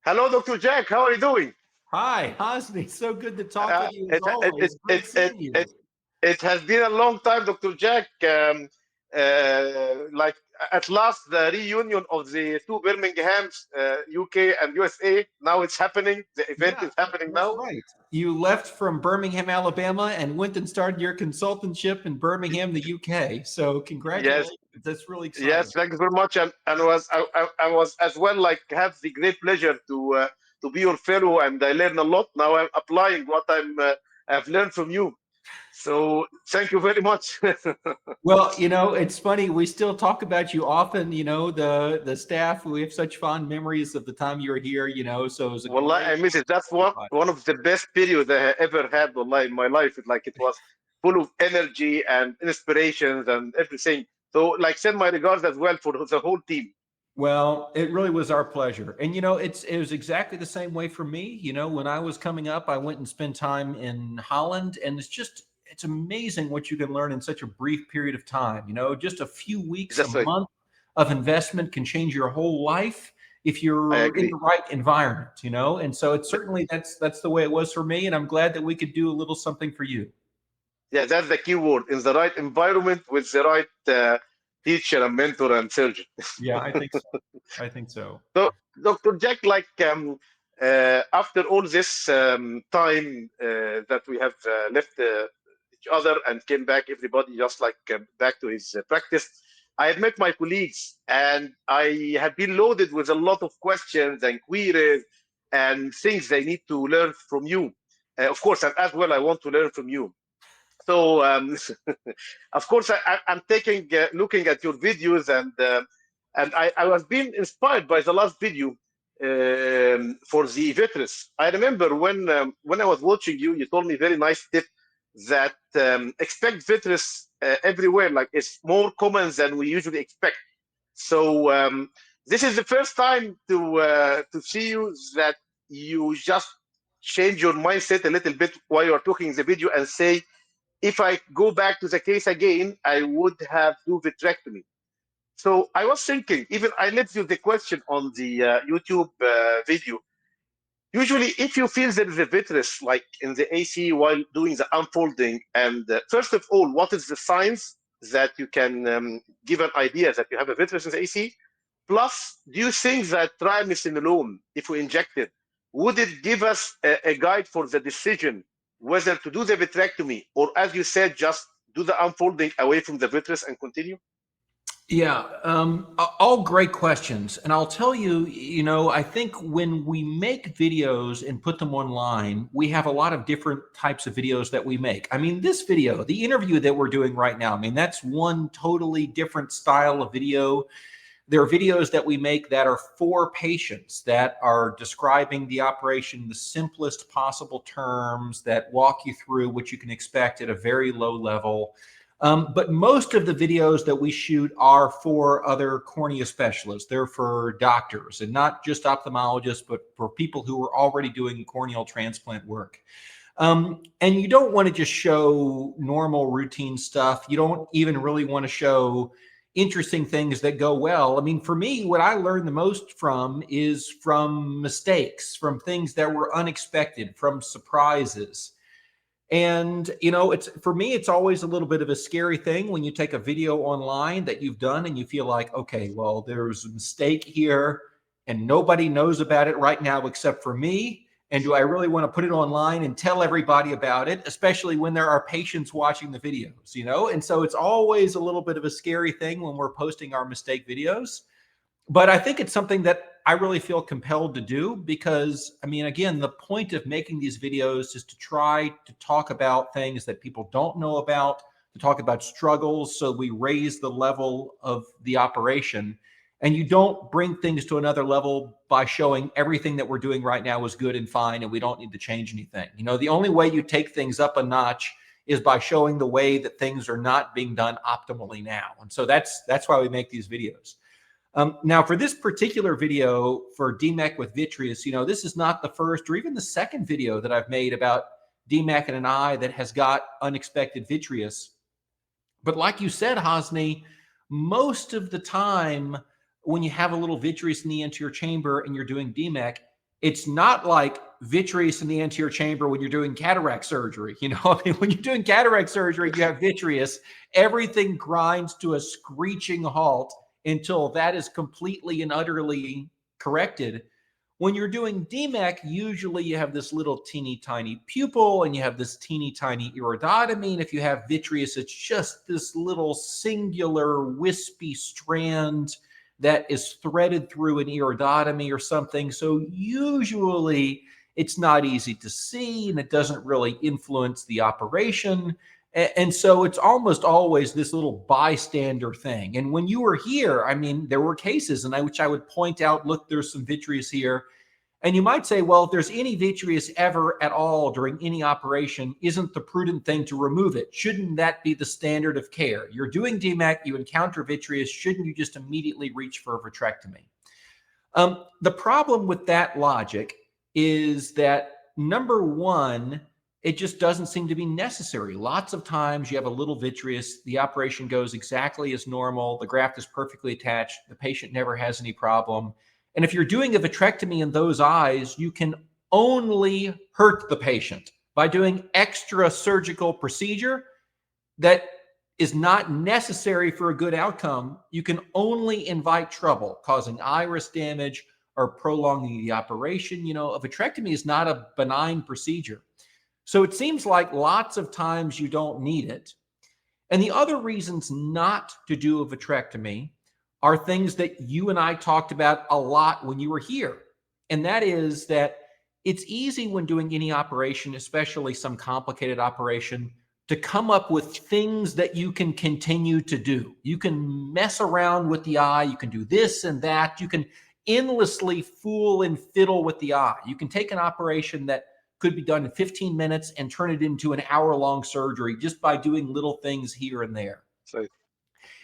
Hello, Dr. Jack. How are you doing? Hi, Hosny. So good to talk Uh, with you as it, it, it, always. it, Great it, seeing it, you. it has been a long time, Dr. Jack. Like at last, the reunion of the two Birminghams, UK and USA. Now it's happening. The event Yeah, is happening that's now. right. You left from Birmingham, Alabama, and went and started your consultantship in Birmingham, the UK. So Yes, congratulations. That's really yes. exciting. Thank you very much. And I was as well like have the great pleasure to be your fellow, and I learn a lot. Now I'm applying what I've learned from you. So thank you very much. Well, it's funny. We still talk about you often. The staff. We have such fond memories of the time you were here. So it was a Wallah, great. I miss it. That's one of the best periods I ever had, wallah, in my life. It was full of energy and inspirations and everything. So, like, send my regards as well for the whole team. Well, it really was our pleasure. And it was exactly the same way for me. When I was coming up, I went and spent time in Holland, and it's amazing what you can learn in such a brief period of time. Just a few weeks, a That's right. month of investment can change your whole life if I you're in agree. the right environment. And so it's certainly that's the way it was for me, and I'm glad that we could do a little something for you. Yeah, that's the key word. In the right environment with the right teacher and mentor and surgeon. Yeah, I think so. I think so. So, Dr. Jack, after all this time that we have left each other and came back, everybody just back to his practice, I have met my colleagues and I have been loaded with a lot of questions and queries and things they need to learn from you. Of course, and as well, I want to learn from you. So, of course, I'm looking at your videos, and I was being inspired by the last video for the vitreous. I remember when I was watching you, you told me very nice tip that expect vitreous everywhere, like it's more common than we usually expect. So this is the first time to see you that you just change your mindset a little bit while you're talking in the video and say, if I go back to the case again, I would have do vitrectomy. So I was thinking, even I left you the question on the YouTube video. Usually, if you feel there is a vitreous, like in the AC while doing the unfolding, and first of all, what is the signs that you can give an idea that you have a vitreous in the AC? Plus, do you think that triamcinolone, if we inject it, would it give us a guide for the decision whether to do the vitrectomy or, as you said, just do the unfolding away from the vitreous and continue? Yeah, all great questions. And I'll tell you, I think when we make videos and put them online, we have a lot of different types of videos that we make. I mean, this video, the interview that we're doing right now, I mean, that's one totally different style of video. There are videos that we make that are for patients that are describing the operation in the simplest possible terms, that walk you through what you can expect at a very low level. But most of the videos that we shoot are for other cornea specialists. They're for doctors and not just ophthalmologists, but for people who are already doing corneal transplant work. And you don't want to just show normal routine stuff. You don't even really want to show interesting things that go well. I mean, for me, what I learned the most from is from mistakes, from things that were unexpected, from surprises. And, it's for me, it's always a little bit of a scary thing when you take a video online that you've done and you feel like, okay, well, there's a mistake here and nobody knows about it right now except for me. And do I really want to put it online and tell everybody about it, especially when there are patients watching the videos? And so it's always a little bit of a scary thing when we're posting our mistake videos. But I think it's something that I really feel compelled to do because, I mean, again, the point of making these videos is to try to talk about things that people don't know about, to talk about struggles. So we raise the level of the operation. And you don't bring things to another level by showing everything that we're doing right now is good and fine and we don't need to change anything. The only way you take things up a notch is by showing the way that things are not being done optimally now. And so that's why we make these videos. Now, for this particular video for DMEK with vitreous, this is not the first or even the second video that I've made about DMEK in an eye that has got unexpected vitreous. But like you said, Hosny, most of the time when you have a little vitreous in the anterior chamber and you're doing DMEK, It's not like vitreous in the anterior chamber when you're doing cataract surgery. You know, I mean, when you're doing cataract surgery, you have vitreous, everything grinds to a screeching halt until that is completely and utterly corrected. When you're doing DMEK, usually you have this little teeny tiny pupil and you have this teeny tiny iridotomy. And if you have vitreous, it's just this little singular wispy strand that is threaded through an iridotomy or something. So usually it's not easy to see and it doesn't really influence the operation. And so it's almost always this little bystander thing. And when you were here, I mean, there were cases which I would point out, look, there's some vitreous here. And you might say, well, if there's any vitreous ever at all during any operation, isn't the prudent thing to remove it? Shouldn't that be the standard of care? You're doing DMEK, you encounter vitreous, shouldn't you just immediately reach for a vitrectomy? The problem with that logic is that, number one, it just doesn't seem to be necessary. Lots of times you have a little vitreous, the operation goes exactly as normal, the graft is perfectly attached, the patient never has any problem. And if you're doing a vitrectomy in those eyes, you can only hurt the patient by doing extra surgical procedure that is not necessary for a good outcome. You can only invite trouble, causing iris damage or prolonging the operation. You know, a vitrectomy is not a benign procedure. So it seems like lots of times you don't need it. And the other reasons not to do a vitrectomy are things that you and I talked about a lot when you were here. And that is that it's easy when doing any operation, especially some complicated operation, to come up with things that you can continue to do. You can mess around with the eye. You can do this and that. You can endlessly fool and fiddle with the eye. You can take an operation that could be done in 15 minutes and turn it into an hour-long surgery just by doing little things here and there. So,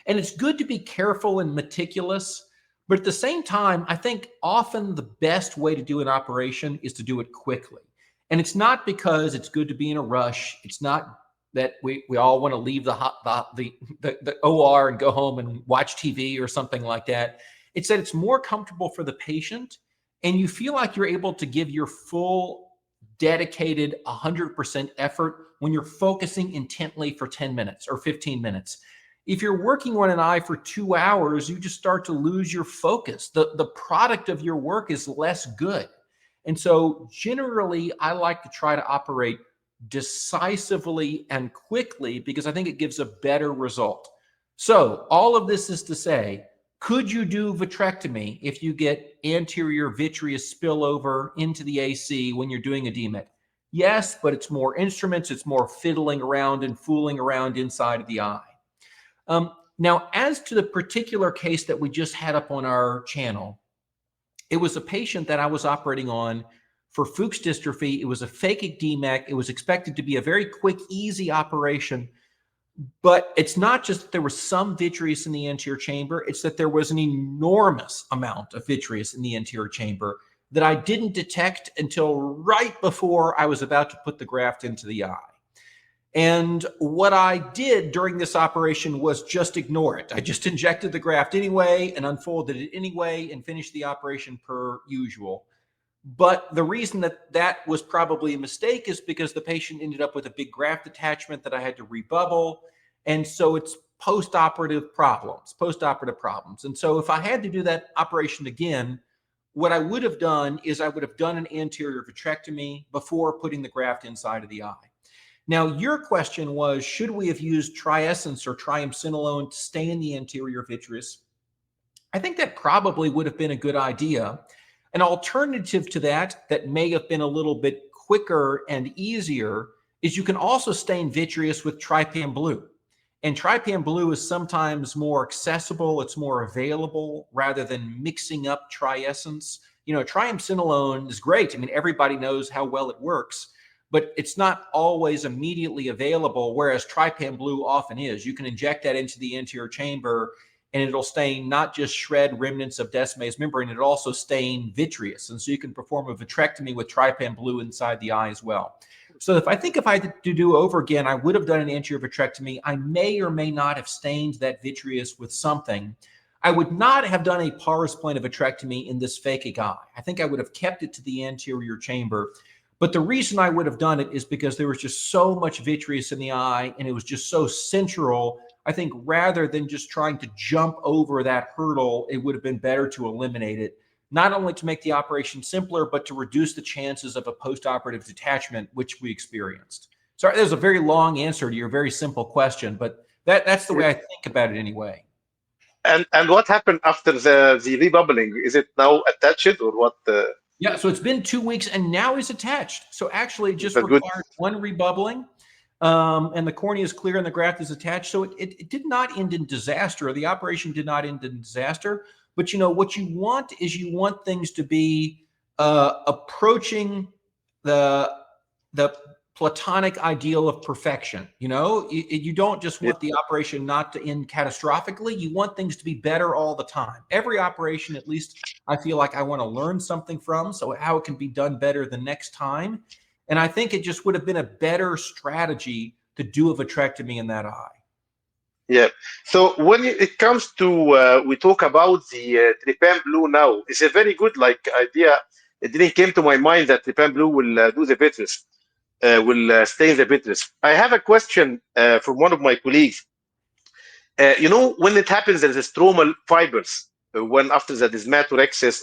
and it's good to be careful and meticulous, but at the same time, I think often the best way to do an operation is to do it quickly. And it's not because it's good to be in a rush. It's not that we all want to leave the OR and go home and watch TV or something like that. It's that it's more comfortable for the patient and you feel like you're able to give your full dedicated 100% effort when you're focusing intently for 10 minutes or 15 minutes. If you're working on an eye for 2 hours, you just start to lose your focus. The product of your work is less good. And so generally, I like to try to operate decisively and quickly because I think it gives a better result. So all of this is to say, could you do vitrectomy if you get anterior vitreous spillover into the AC when you're doing a DMEK? Yes, but it's more instruments, it's more fiddling around and fooling around inside of the eye. Now, as to the particular case that we just had up on our channel, it was a patient that I was operating on for Fuchs dystrophy. It was a phakic DMEK. It was expected to be a very quick, easy operation. But it's not just that there was some vitreous in the anterior chamber, it's that there was an enormous amount of vitreous in the anterior chamber that I didn't detect until right before I was about to put the graft into the eye. And what I did during this operation was just ignore it. I just injected the graft anyway and unfolded it anyway and finished the operation per usual. But the reason that that was probably a mistake is because the patient ended up with a big graft attachment that I had to rebubble. And so it's post-operative problems. And so if I had to do that operation again, what I would have done is I would have done an anterior vitrectomy before putting the graft inside of the eye. Now, your question was, should we have used triessence or triamcinolone to stain the anterior vitreous? I think that probably would have been a good idea. An alternative to that may have been a little bit quicker and easier is you can also stain vitreous with trypan blue. And trypan blue is sometimes more accessible, it's more available rather than mixing up triessence. You know, triamcinolone is great. I mean, everybody knows how well it works, but it's not always immediately available, whereas trypan blue often is. You can inject that into the anterior chamber and it'll stain, not just shred remnants of Descemet's membrane, it'll also stain vitreous. And so you can perform a vitrectomy with trypan blue inside the eye as well. So if I had to do over again, I would have done an anterior vitrectomy. I may or may not have stained that vitreous with something. I would not have done a pars plana vitrectomy in this phakic eye. I think I would have kept it to the anterior chamber. But the reason I would have done it is because there was just so much vitreous in the eye, and it was just so central. I think rather than just trying to jump over that hurdle, it would have been better to eliminate it, not only to make the operation simpler, but to reduce the chances of a postoperative detachment, which we experienced. Sorry, there's a very long answer to your very simple question, but that's the way I think about it anyway. And what happened after the rebubbling? Is it now attached or what? Yeah, so it's been 2 weeks and now it's attached. So actually it just required one rebubbling, and the cornea is clear and the graft is attached. So it did not end in disaster. The operation did not end in disaster. But you know what you want is you want things to be approaching the platonic ideal of perfection. You know, you don't just want the operation not to end catastrophically. You want things to be better all the time. Every operation, at least I feel like I want to learn something from, so how it can be done better the next time. And I think it just would have been a better strategy to do a vitrectomy in that eye. Yeah. So when it comes to, we talk about the trypan blue now, it's a very good idea. It didn't came to my mind that trypan blue will do the vitreous. Will stay in the vitreous. I have a question from one of my colleagues. You know, when it happens, there's a stromal fibers when after the descemet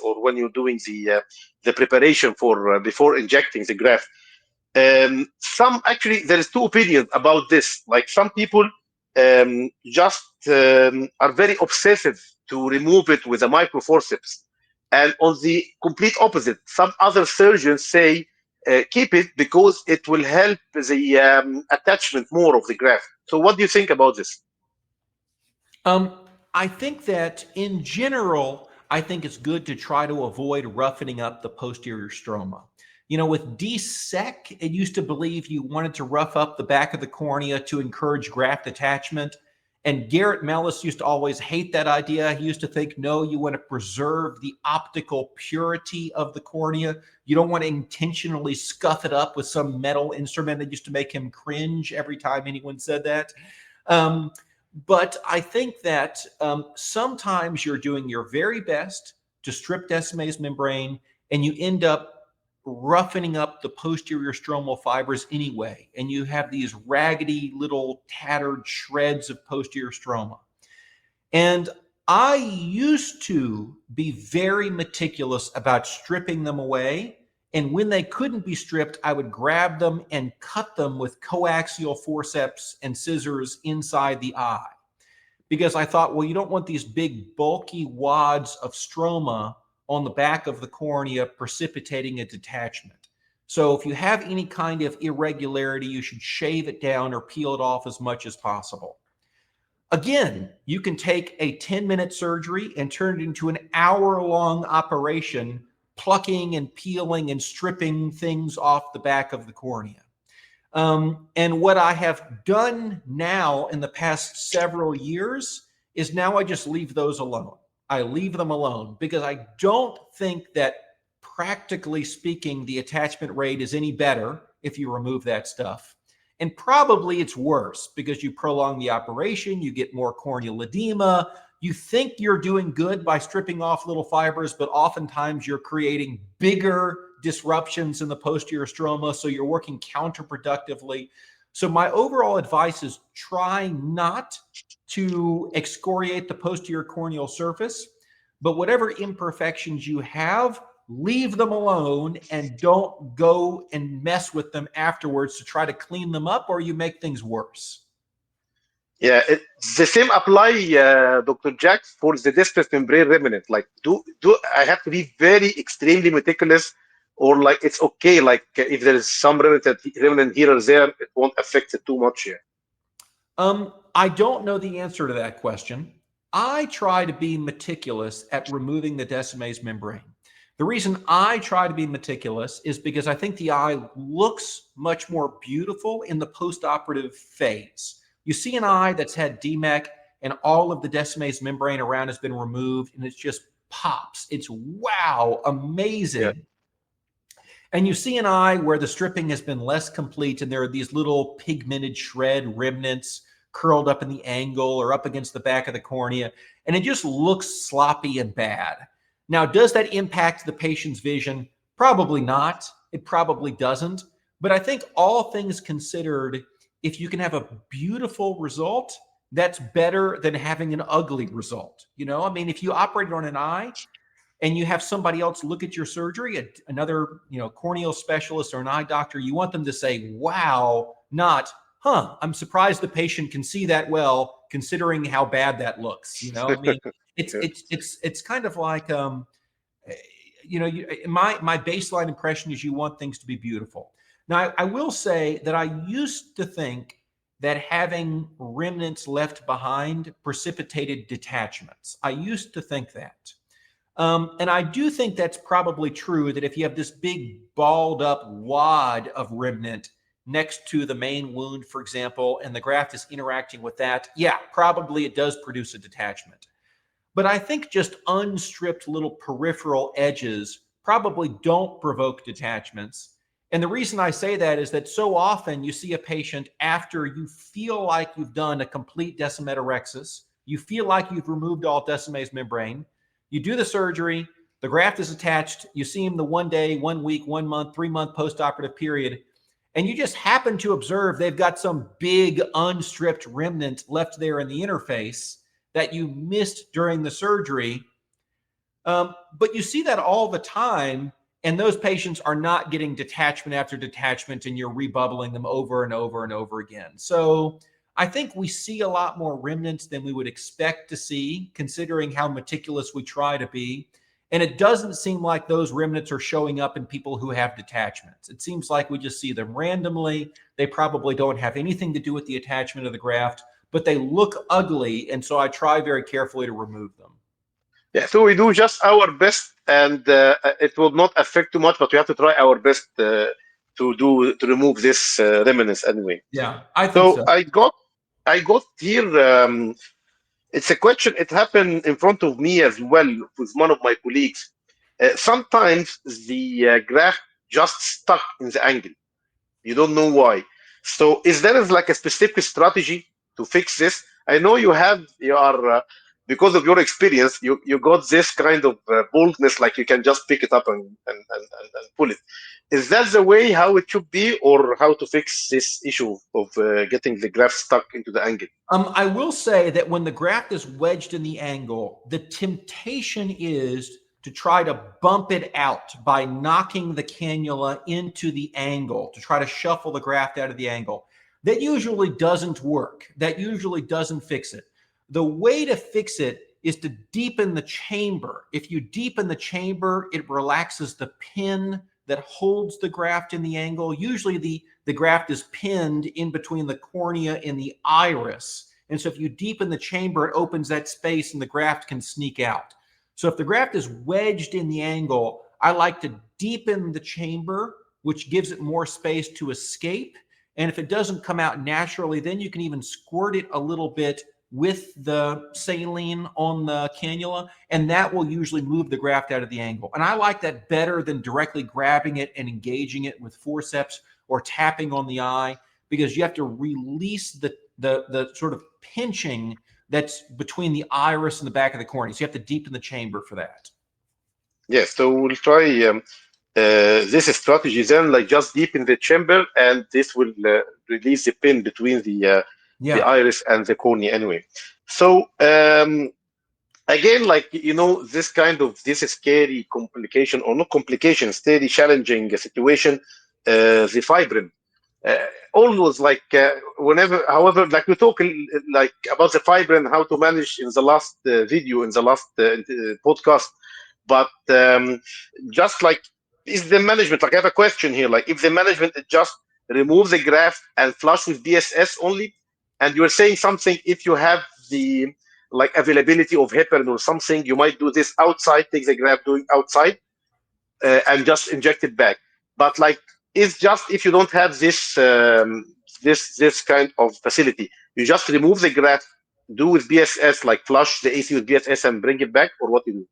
or when you're doing the preparation for before injecting the graft. Some actually, there is two opinions about this. Like some people just are very obsessive to remove it with a microforceps, and on the complete opposite, some other surgeons say keep it because it will help the attachment more of the graft. So what do you think about this? I think that in general, I think it's good to try to avoid roughening up the posterior stroma. You know, with DSEK, it used to believe you wanted to rough up the back of the cornea to encourage graft attachment. And Garrett Mellis used to always hate that idea. He used to think, no, you want to preserve the optical purity of the cornea. You don't want to intentionally scuff it up with some metal instrument. That used to make him cringe every time anyone said that. But I think that sometimes you're doing your very best to strip Descemet's membrane, and you end up roughening up the posterior stromal fibers anyway, and you have these raggedy little tattered shreds of posterior stroma. And I used to be very meticulous about stripping them away, and when they couldn't be stripped, I would grab them and cut them with coaxial forceps and scissors inside the eye, because I thought, well, you don't want these big bulky wads of stroma on the back of the cornea precipitating a detachment. So if you have any kind of irregularity, you should shave it down or peel it off as much as possible. Again, you can take a 10-minute surgery and turn it into an hour-long operation, plucking and peeling and stripping things off the back of the cornea. And what I have done now in the past several years is now I just leave those alone. I leave them alone because I don't think that, practically speaking, the attachment rate is any better if you remove that stuff. And probably it's worse because you prolong the operation, you get more corneal edema. You think you're doing good by stripping off little fibers, but oftentimes you're creating bigger disruptions in the posterior stroma, so you're working counterproductively. So my overall advice is try not to excoriate the posterior corneal surface, but whatever imperfections you have, leave them alone and don't go and mess with them afterwards to try to clean them up, or you make things worse. Yeah, the same apply, Dr. Jack, for the distal membrane remnant. Like, do I have to be very extremely meticulous, or like it's okay? Like, if there is some remnant here or there, it won't affect it too much here. I don't know the answer to that question. I try to be meticulous at removing the Descemet's membrane. The reason I try to be meticulous is because I think the eye looks much more beautiful in the postoperative phase. You see an eye that's had DMEK and all of the Descemet's membrane around has been removed, and it just pops. It's wow, amazing. Yeah. And you see an eye where the stripping has been less complete, and there are these little pigmented shred remnants curled up in the angle or up against the back of the cornea. and it just looks sloppy and bad. Now, does that impact the patient's vision? Probably not. It probably doesn't. But I think all things considered, if you can have a beautiful result, that's better than having an ugly result. You know, I mean, if you operated on an eye and you have somebody else look at your surgery, another, corneal specialist or an eye doctor, you want them to say, wow, not, I'm surprised the patient can see that well, considering how bad that looks. You know, I mean, it's kind of like, my baseline impression is you want things to be beautiful. Now, I will say that I used to think that having remnants left behind precipitated detachments. I used to think that. And I do think that's probably true, that if you have this big balled up wad of remnant next to the main wound, for example, and the graft is interacting with that, yeah, probably it does produce a detachment. But I think just unstripped little peripheral edges probably don't provoke detachments. And the reason I say that is that so often you see a patient after you feel like you've done a complete Descemet, you feel like you've removed all Descemet's membrane, you do the surgery, the graft is attached, you see him the 1 day, 1 week, 1 month, 3-month postoperative period, and you just happen to observe they've got some big unstripped remnant left there in the interface that you missed during the surgery. But you see that all the time, and those patients are not getting detachment after detachment, and you're rebubbling them over and over and over again. So I think we see a lot more remnants than we would expect to see, considering how meticulous we try to be. And it doesn't seem like those remnants are showing up in people who have detachments. It seems like we just see them randomly. They probably don't have anything to do with the attachment of the graft, but they look ugly. And so I try very carefully to remove them. Yeah, so we do just our best, and it will not affect too much, but we have to try our best to remove this remnants anyway. Yeah, I think So so. I got here. It's a question. It happened in front of me as well with one of my colleagues. Sometimes the graft just stuck in the angle. You don't know why. So is there like a specific strategy to fix this? I know you are because of your experience, you got this kind of boldness, like you can just pick it up and pull it. Is that the way how it should be, or how to fix this issue of getting the graft stuck into the angle? I will say that when the graft is wedged in the angle, the temptation is to try to bump it out by knocking the cannula into the angle, to try to shuffle the graft out of the angle. That usually doesn't work. That usually doesn't fix it. The way to fix it is to deepen the chamber. If you deepen the chamber, it relaxes the pin that holds the graft in the angle. Usually the graft is pinned in between the cornea and the iris. And so if you deepen the chamber, it opens that space and the graft can sneak out. So if the graft is wedged in the angle, I like to deepen the chamber, which gives it more space to escape. And if it doesn't come out naturally, then you can even squirt it a little bit with the saline on the cannula, and that will usually move the graft out of the angle. And I like that better than directly grabbing it and engaging it with forceps or tapping on the eye, because you have to release the sort of pinching that's between the iris and the back of the cornea. So you have to deepen the chamber for that. Yes, so we'll try this strategy then, like just deepen the chamber, and this will release the pin between the iris and the cornea anyway. So again, like this kind of this scary complication, or not complication, steady challenging situation, the fibrin. Always like whenever, however, like we talk like about the fibrin, how to manage in the last video, in the last podcast, but just like, is the management, like I have a question here, like if the management just remove the graft and flush with BSS only, and you're saying something, if you have the like availability of heparin or something, you might do this outside, take the graft doing outside, and just inject it back. But like, it's just if you don't have this this kind of facility, you just remove the graft, do with BSS, like flush the AC with BSS and bring it back, or what do you do?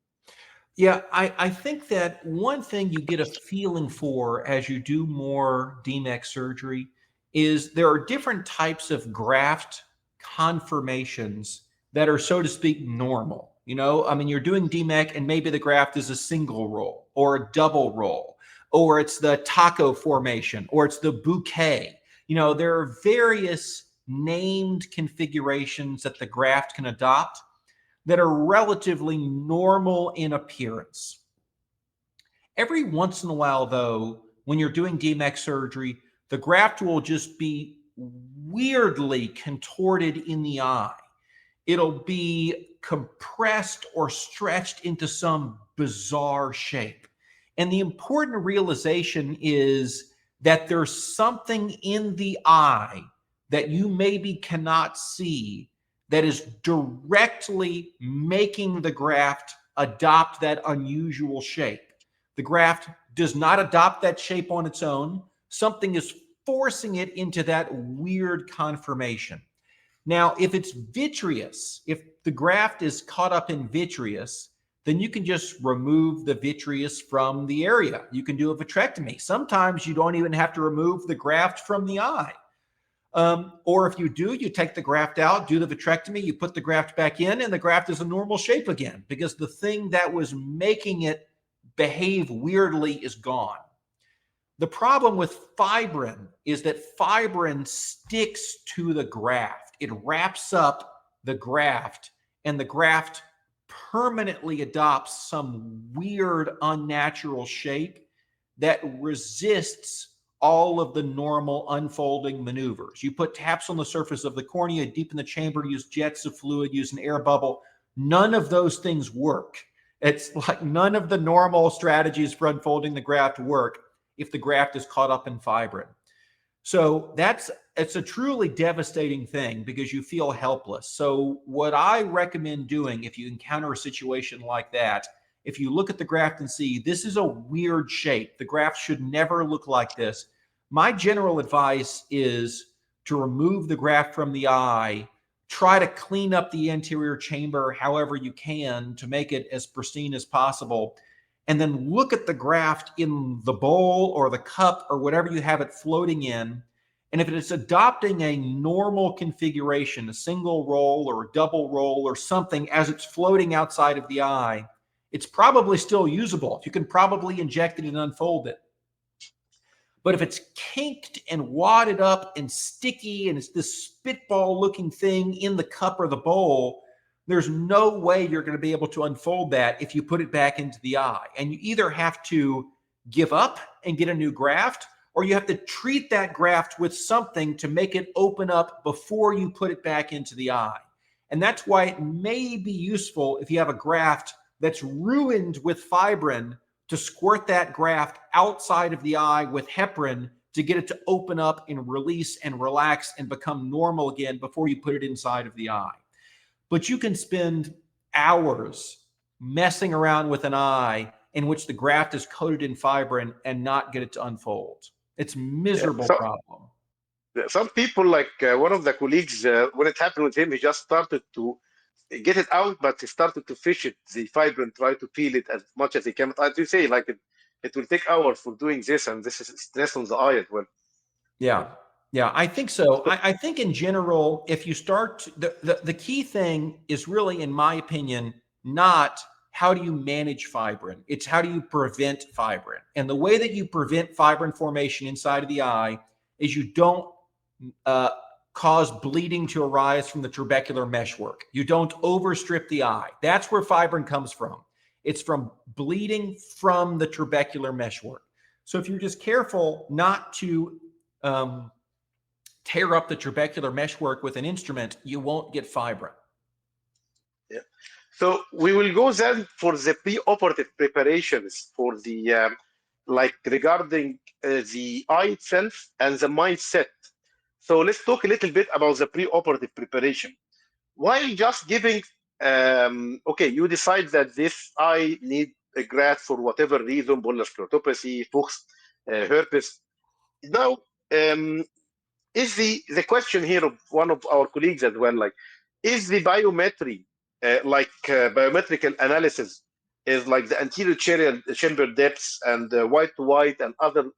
Yeah, I think that one thing you get a feeling for as you do more DMEK surgery is there are different types of graft conformations that are, so to speak, normal. You know, I mean, you're doing DMEK and maybe the graft is a single roll or a double roll, or it's the taco formation, or it's the bouquet. You know, there are various named configurations that the graft can adopt that are relatively normal in appearance. Every once in a while, though, when you're doing DMEK surgery, the graft will just be weirdly contorted in the eye. It'll be compressed or stretched into some bizarre shape. And the important realization is that there's something in the eye that you maybe cannot see that is directly making the graft adopt that unusual shape. The graft does not adopt that shape on its own. Something is forcing it into that weird conformation. Now, if it's vitreous, if the graft is caught up in vitreous, then you can just remove the vitreous from the area. You can do a vitrectomy. Sometimes you don't even have to remove the graft from the eye. Or if you do, you take the graft out, do the vitrectomy, you put the graft back in, and the graft is a normal shape again, because the thing that was making it behave weirdly is gone. The problem with fibrin is that fibrin sticks to the graft. It wraps up the graft, and the graft permanently adopts some weird, unnatural shape that resists all of the normal unfolding maneuvers. You put taps on the surface of the cornea, deepen the chamber, use jets of fluid, use an air bubble. None of those things work. It's like none of the normal strategies for unfolding the graft work if the graft is caught up in fibrin. So it's a truly devastating thing because you feel helpless. So what I recommend doing if you encounter a situation like that, if you look at the graft and see this is a weird shape, the graft should never look like this, my general advice is to remove the graft from the eye, try to clean up the anterior chamber however you can to make it as pristine as possible, and then look at the graft in the bowl or the cup or whatever you have it floating in. And if it's adopting a normal configuration, a single roll or a double roll or something as it's floating outside of the eye, it's probably still usable. You can probably inject it and unfold it. But if it's kinked and wadded up and sticky and it's this spitball looking thing in the cup or the bowl, there's no way you're going to be able to unfold that if you put it back into the eye. And you either have to give up and get a new graft, or you have to treat that graft with something to make it open up before you put it back into the eye. And that's why it may be useful if you have a graft that's ruined with fibrin to squirt that graft outside of the eye with heparin to get it to open up and release and relax and become normal again before you put it inside of the eye. But you can spend hours messing around with an eye in which the graft is coated in fibrin and not get it to unfold. It's a miserable problem. Some people, like one of the colleagues, when it happened with him, he just started to get it out, but he started to fish it, the fibrin, try to peel it as much as he can. As you say, like it will take hours for doing this, and this is stress on the eye as well. Yeah. Yeah, I think so. I think in general, if you start, the key thing is really, in my opinion, not how do you manage fibrin. It's how do you prevent fibrin. And the way that you prevent fibrin formation inside of the eye is you don't cause bleeding to arise from the trabecular meshwork. You don't overstrip the eye. That's where fibrin comes from. It's from bleeding from the trabecular meshwork. So if you're just careful not to tear up the trabecular meshwork with an instrument, you won't get fibrin. Yeah. So we will go then for the pre-operative preparations for the like regarding the eye itself and the mindset. So let's talk a little bit about the pre-operative preparation. While just giving, okay, you decide that this eye need a graft for whatever reason, bullous keratopathy, Fuchs, herpes. Now, is the question here of one of our colleagues as well, like, is the biometry, biometrical analysis, is like the anterior chamber depths and white to white and other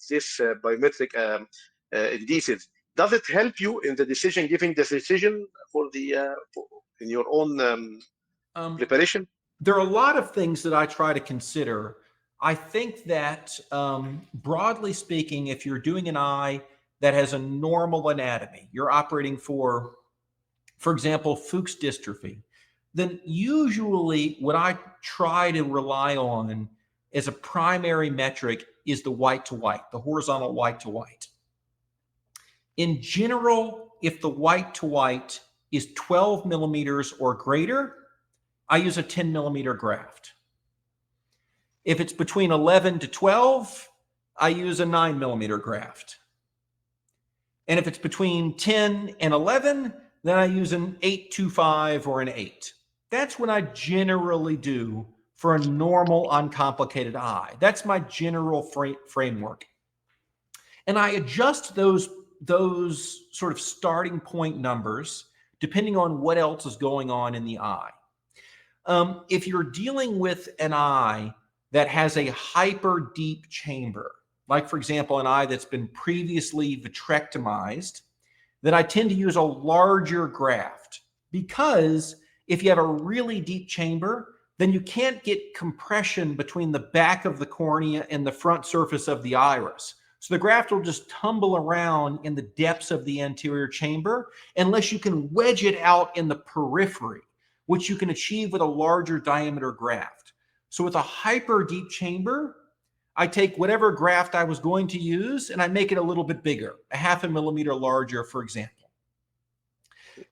this biometric indices, does it help you in the decision, giving the decision for the in your own preparation? There are a lot of things that I try to consider. I think that broadly speaking, if you're doing an eye that has a normal anatomy, you're operating for example, Fuchs dystrophy, then usually what I try to rely on as a primary metric is the white to white, the horizontal white to white. In general, if the white to white is 12 millimeters or greater, I use a 10 millimeter graft. If it's between 11 to 12, I use a 9 millimeter graft. And if it's between 10 and 11, then I use an 825 or an 8. That's what I generally do for a normal, uncomplicated eye. That's my general framework. And I adjust those sort of starting point numbers depending on what else is going on in the eye. If you're dealing with an eye that has a hyper deep chamber, like for example, an eye that's been previously vitrectomized, then I tend to use a larger graft, because if you have a really deep chamber, then you can't get compression between the back of the cornea and the front surface of the iris. So the graft will just tumble around in the depths of the anterior chamber unless you can wedge it out in the periphery, which you can achieve with a larger diameter graft. So with a hyper deep chamber, I take whatever graft I was going to use and I make it a little bit bigger, a 0.5 millimeter larger, for example.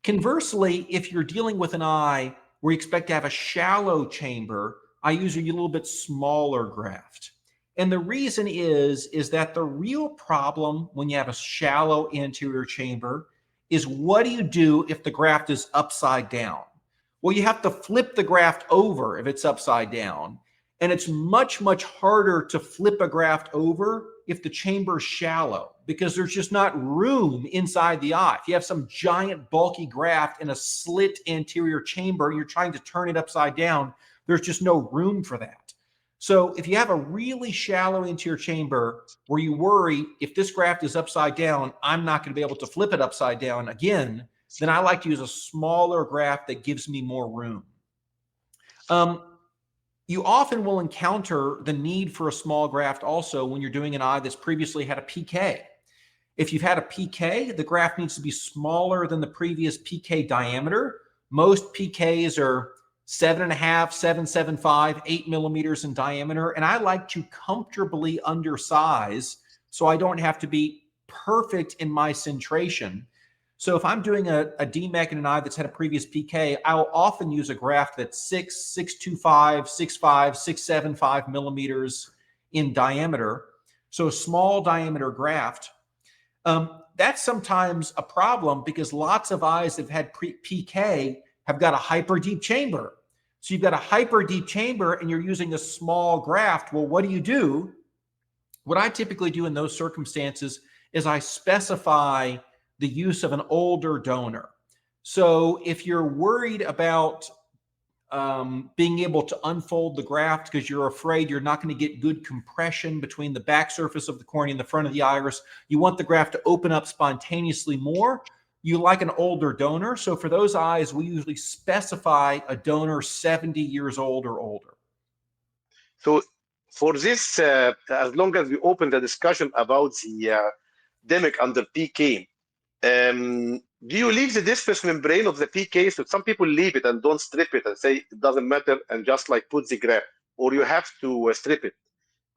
Conversely, if you're dealing with an eye where you expect to have a shallow chamber, I use a little bit smaller graft. And the reason is that the real problem when you have a shallow anterior chamber is, what do you do if the graft is upside down? Well, you have to flip the graft over if it's upside down. And it's much, much harder to flip a graft over if the chamber is shallow, because there's just not room inside the eye. If you have some giant bulky graft in a slit anterior chamber, you're trying to turn it upside down, there's just no room for that. So if you have a really shallow anterior chamber where you worry, if this graft is upside down, I'm not going to be able to flip it upside down again, then I like to use a smaller graft that gives me more room. You often will encounter the need for a small graft also when you're doing an eye that's previously had a PK. If you've had a PK, the graft needs to be smaller than the previous PK diameter. Most PKs are 7.5, 7.75, 8 millimeters in diameter. And I like to comfortably undersize so I don't have to be perfect in my centration. So if I'm doing a DMEK in an eye that's had a previous PK, I'll often use a graft that's 6.25, 6.5, 6.75 millimeters in diameter. So a small diameter graft. That's sometimes a problem because lots of eyes that have had PK have got a hyper deep chamber. So you've got a hyper deep chamber and you're using a small graft. Well, what do? What I typically do in those circumstances is I specify the use of an older donor. So if you're worried about being able to unfold the graft because you're afraid you're not going to get good compression between the back surface of the cornea and the front of the iris, you want the graft to open up spontaneously more, you like an older donor. So for those eyes, we usually specify a donor 70 years old or older. So for this, as long as we open the discussion about the DMEK under PK, do you leave the disperse membrane of the PK? So some people leave it and don't strip it and say it doesn't matter and just like put the graft, or you have to strip it.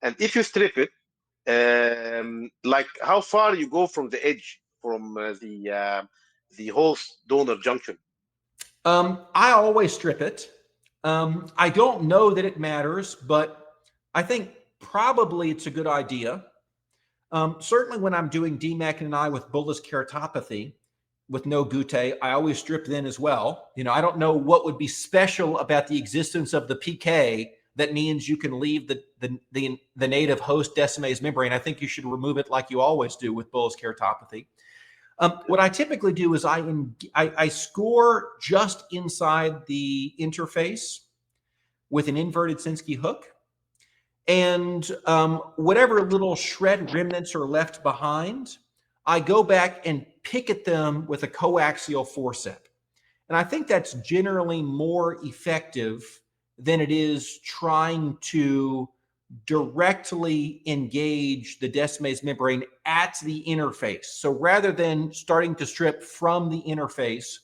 And if you strip it, like how far you go from the edge, from the host donor junction? I always strip it. I don't know that it matters, but I think probably it's a good idea. Certainly when I'm doing DMEK in an eye with bullous keratopathy with no guttae, I always strip then as well. You know, I don't know what would be special about the existence of the PK that means you can leave the native host Descemet's membrane. I think you should remove it like you always do with bullous keratopathy. What I typically do is I score just inside the interface with an inverted Sinskey hook. And whatever little shred remnants are left behind, I go back and pick at them with a coaxial forceps. And I think that's generally more effective than it is trying to directly engage the Descemet's membrane at the interface. So rather than starting to strip from the interface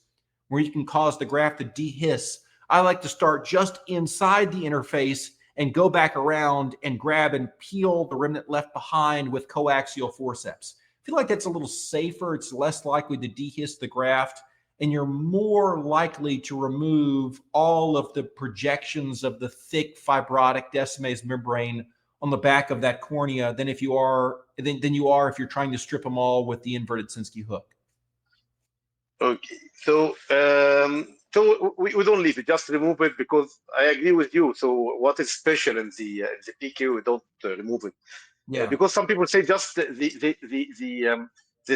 where you can cause the graft to dehiss, I like to start just inside the interface and go back around and grab and peel the remnant left behind with coaxial forceps. I feel like that's a little safer. It's less likely to dehiss the graft, and you're more likely to remove all of the projections of the thick fibrotic Descemet's membrane on the back of that cornea than if you are if you're trying to strip them all with the inverted Sinskey hook. Okay, so we don't leave it, just remove it, because I agree with you. So what is special in the PK? We don't remove it. Yeah. Because some people say just the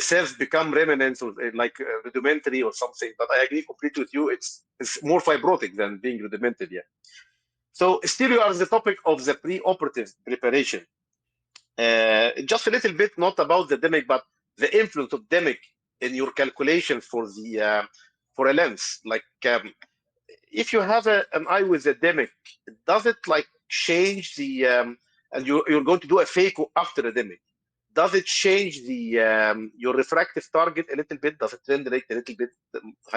cells become remnants or like rudimentary or something. But I agree completely with you. It's more fibrotic than being rudimentary. Yeah. So still, you are the topic of the pre-operative preparation. Just a little bit, not about the DMEK, but the influence of DMEK in your calculation for the for a lens. Like if you have an eye with a DMEK, does it like change the and you're going to do a phaco after a DMEK? Does it change the your refractive target a little bit? Does it render it a little bit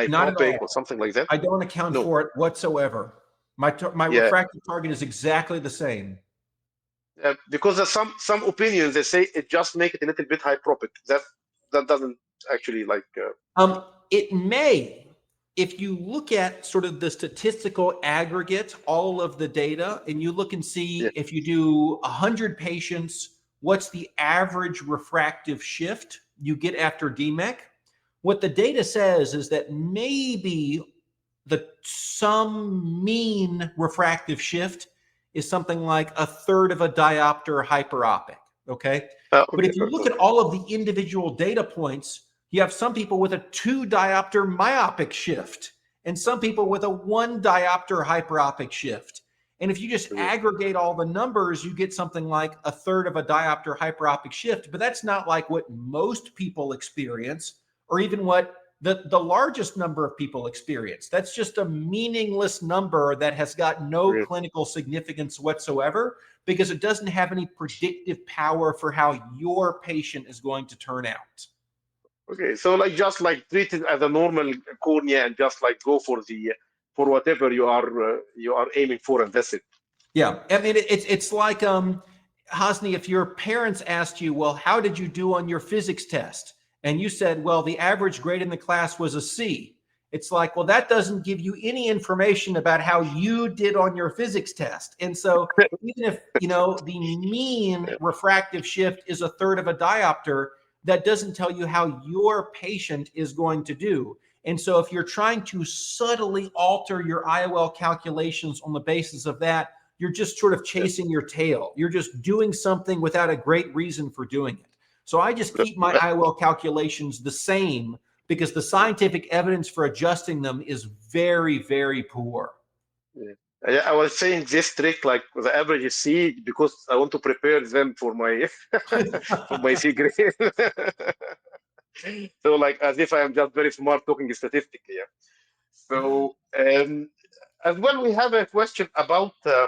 Not at hyperopic all. or something like that? I don't account No. for it whatsoever. My Yeah. refractive target is exactly the same. Because there's some opinions they say it just make it a little bit hyperopic. That doesn't actually like. It may, if you look at sort of the statistical aggregate, all of the data, and you look and see if you do 100 patients, what's the average refractive shift you get after DMEK? What the data says is that maybe some mean refractive shift is something like 1/3 of a diopter hyperopic, okay? But if you look at all of the individual data points, you have some people with a 2 diopter myopic shift and some people with a 1 diopter hyperopic shift. And if you just aggregate all the numbers, you get something like 1/3 of a diopter hyperopic shift. But that's not like what most people experience or even what the largest number of people experience. That's just a meaningless number that has got no clinical significance whatsoever because it doesn't have any predictive power for how your patient is going to turn out. Okay, so like just like treat it as a normal cornea and just like go for whatever you are aiming for, and that's it. Yeah, I mean it's like Hosny, if your parents asked you, well, how did you do on your physics test? And you said, well, the average grade in the class was a C. It's like, well, that doesn't give you any information about how you did on your physics test. And so even if, the mean refractive shift is 1/3 of a diopter, that doesn't tell you how your patient is going to do. And so if you're trying to subtly alter your IOL calculations on the basis of that, you're just sort of chasing your tail. You're just doing something without a great reason for doing it. So I just keep my IOL calculations the same because the scientific evidence for adjusting them is very, very poor. Yeah. I was saying this trick like the average is C because I want to prepare them for my for my C grade. So like as if I am just very smart talking statistically. Yeah. So as well, we have a question about the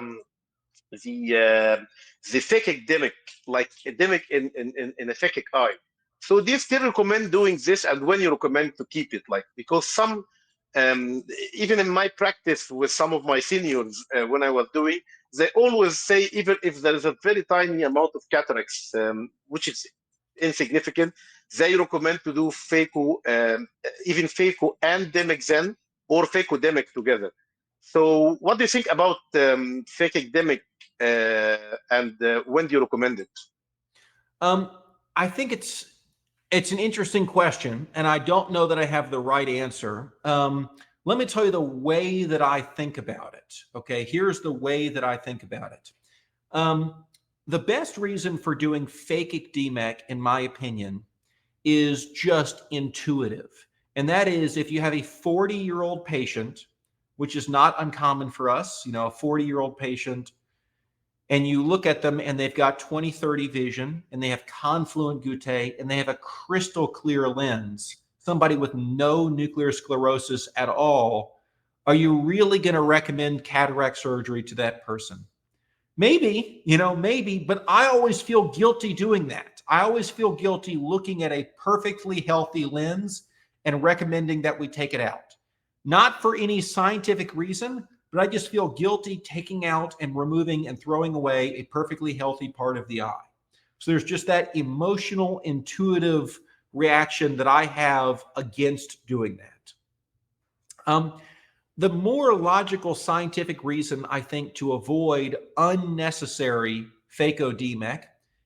phakic DMEK, like a DMEK in a phakic eye. So do you still recommend doing this, and when you recommend to keep it? Like because some even in my practice with some of my seniors when I was doing, they always say even if there is a very tiny amount of cataracts, which is insignificant, they recommend to do phaco, even phaco and DMEK then, or phaco DMEK together. So what do you think about phakic DMEK, and when do you recommend it? I think it's an interesting question, and I don't know that I have the right answer. Let me tell you the way that I think about it. Okay, here's the way that I think about it. The best reason for doing phakic DMEK, in my opinion, is just intuitive. And that is if you have a 40-year-old patient, which is not uncommon for us, a 40-year-old patient, and you look at them and they've got 20/30 vision and they have confluent guttae and they have a crystal clear lens. somebody with no nuclear sclerosis at all, are you really going to recommend cataract surgery to that person? Maybe, maybe, but I always feel guilty doing that. I always feel guilty looking at a perfectly healthy lens and recommending that we take it out. Not for any scientific reason, but I just feel guilty taking out and removing and throwing away a perfectly healthy part of the eye. So there's just that emotional, intuitive reaction that I have against doing that. The more logical scientific reason, I think, to avoid unnecessary phaco-DMEK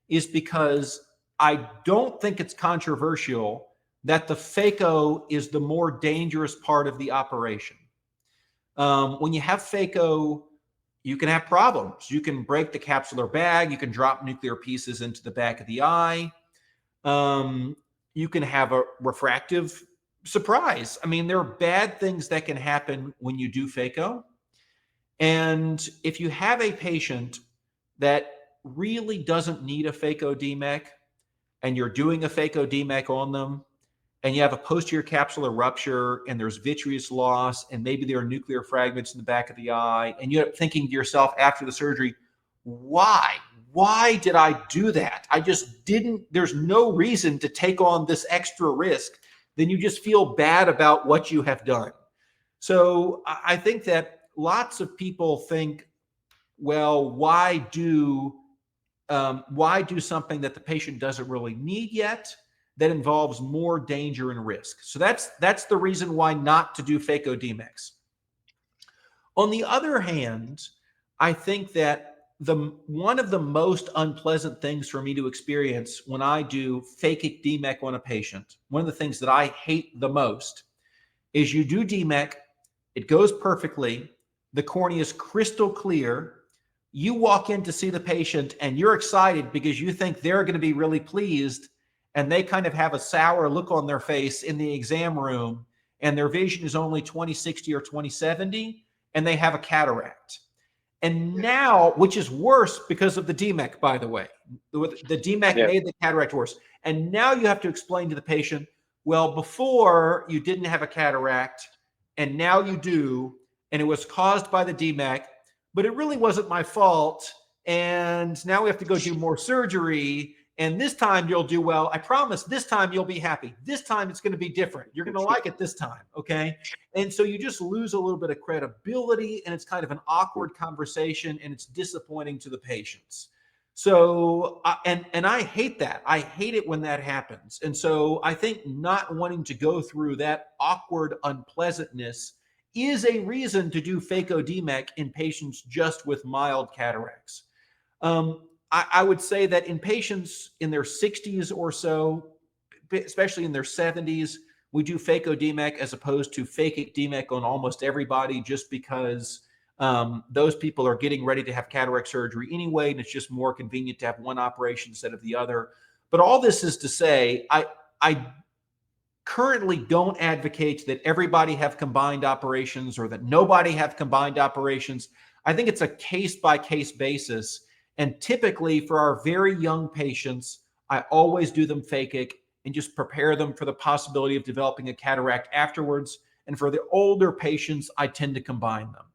is because I don't think it's controversial that the phaco is the more dangerous part of the operation. When you have phaco, you can have problems. You can break the capsular bag. You can drop nuclear pieces into the back of the eye. You can have a refractive surprise. I mean, there are bad things that can happen when you do phaco. And if you have a patient that really doesn't need a phaco-DMEK and you're doing a phaco-DMEK on them, and you have a posterior capsular rupture and there's vitreous loss and maybe there are nuclear fragments in the back of the eye, and you're thinking to yourself after the surgery, why did I do that? I just didn't, there's no reason to take on this extra risk. Then you just feel bad about what you have done. So I think that lots of people think, well, why do something that the patient doesn't really need yet that involves more danger and risk? So that's the reason why not to do phaco-DMEKs. On the other hand, I think that one of the most unpleasant things for me to experience when I do phakic DMEK on a patient, one of the things that I hate the most is you do DMEK, it goes perfectly, the cornea is crystal clear, you walk in to see the patient and you're excited because you think they're going to be really pleased, and they kind of have a sour look on their face in the exam room, and their vision is only 20/60 or 20/70, and they have a cataract. And now, which is worse because of the DMEK, by the way, the DMEK made the cataract worse. And now you have to explain to the patient, well, before you didn't have a cataract and now you do, and it was caused by the DMEK, but it really wasn't my fault. And now we have to go do more surgery. And this time you'll do well. I promise this time you'll be happy. This time it's going to be different. You're going to like it this time. Okay. And so you just lose a little bit of credibility, and it's kind of an awkward conversation, and it's disappointing to the patients. So, and I hate that. I hate it when that happens. And so I think not wanting to go through that awkward unpleasantness is a reason to do phaco-DMEK in patients just with mild cataracts. I would say that in patients in their 60s or so, especially in their 70s, we do phaco-DMEK as opposed to phakic DMEK on almost everybody, just because those people are getting ready to have cataract surgery anyway, and it's just more convenient to have one operation instead of the other. But all this is to say, I currently don't advocate that everybody have combined operations or that nobody have combined operations. I think it's a case-by-case basis. And typically for our very young patients, I always do them phakic and just prepare them for the possibility of developing a cataract afterwards. And for the older patients, I tend to combine them.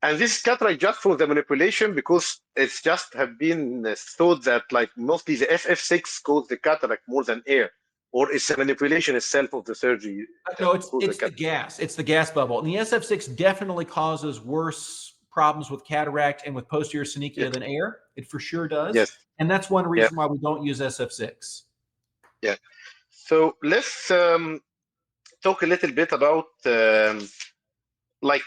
And this is cataract just for the manipulation, because it's just have been thought that like mostly the FF6 causes the cataract more than air, or it's the manipulation itself of the surgery. No, it's the gas. It's the gas bubble. And the SF6 definitely causes worse problems with cataract and with posterior synechia than air. It for sure does. Yes. And that's one reason why we don't use SF6. Yeah. So let's talk a little bit about like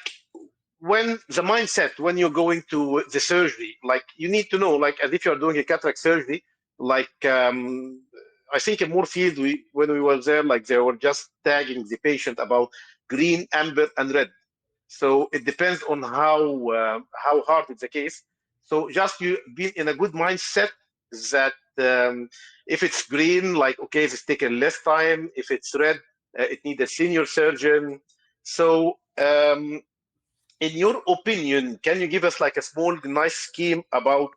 when the mindset when you're going to the surgery. Like you need to know, like as if you're doing a cataract surgery, like I think in Moorfield, when we were there, like they were just tagging the patient about green, amber, and red. So it depends on how hard is the case. So just you be in a good mindset that if it's green, like okay, it's taken less time. If it's red, it needs a senior surgeon. So in your opinion, can you give us like a small, nice scheme about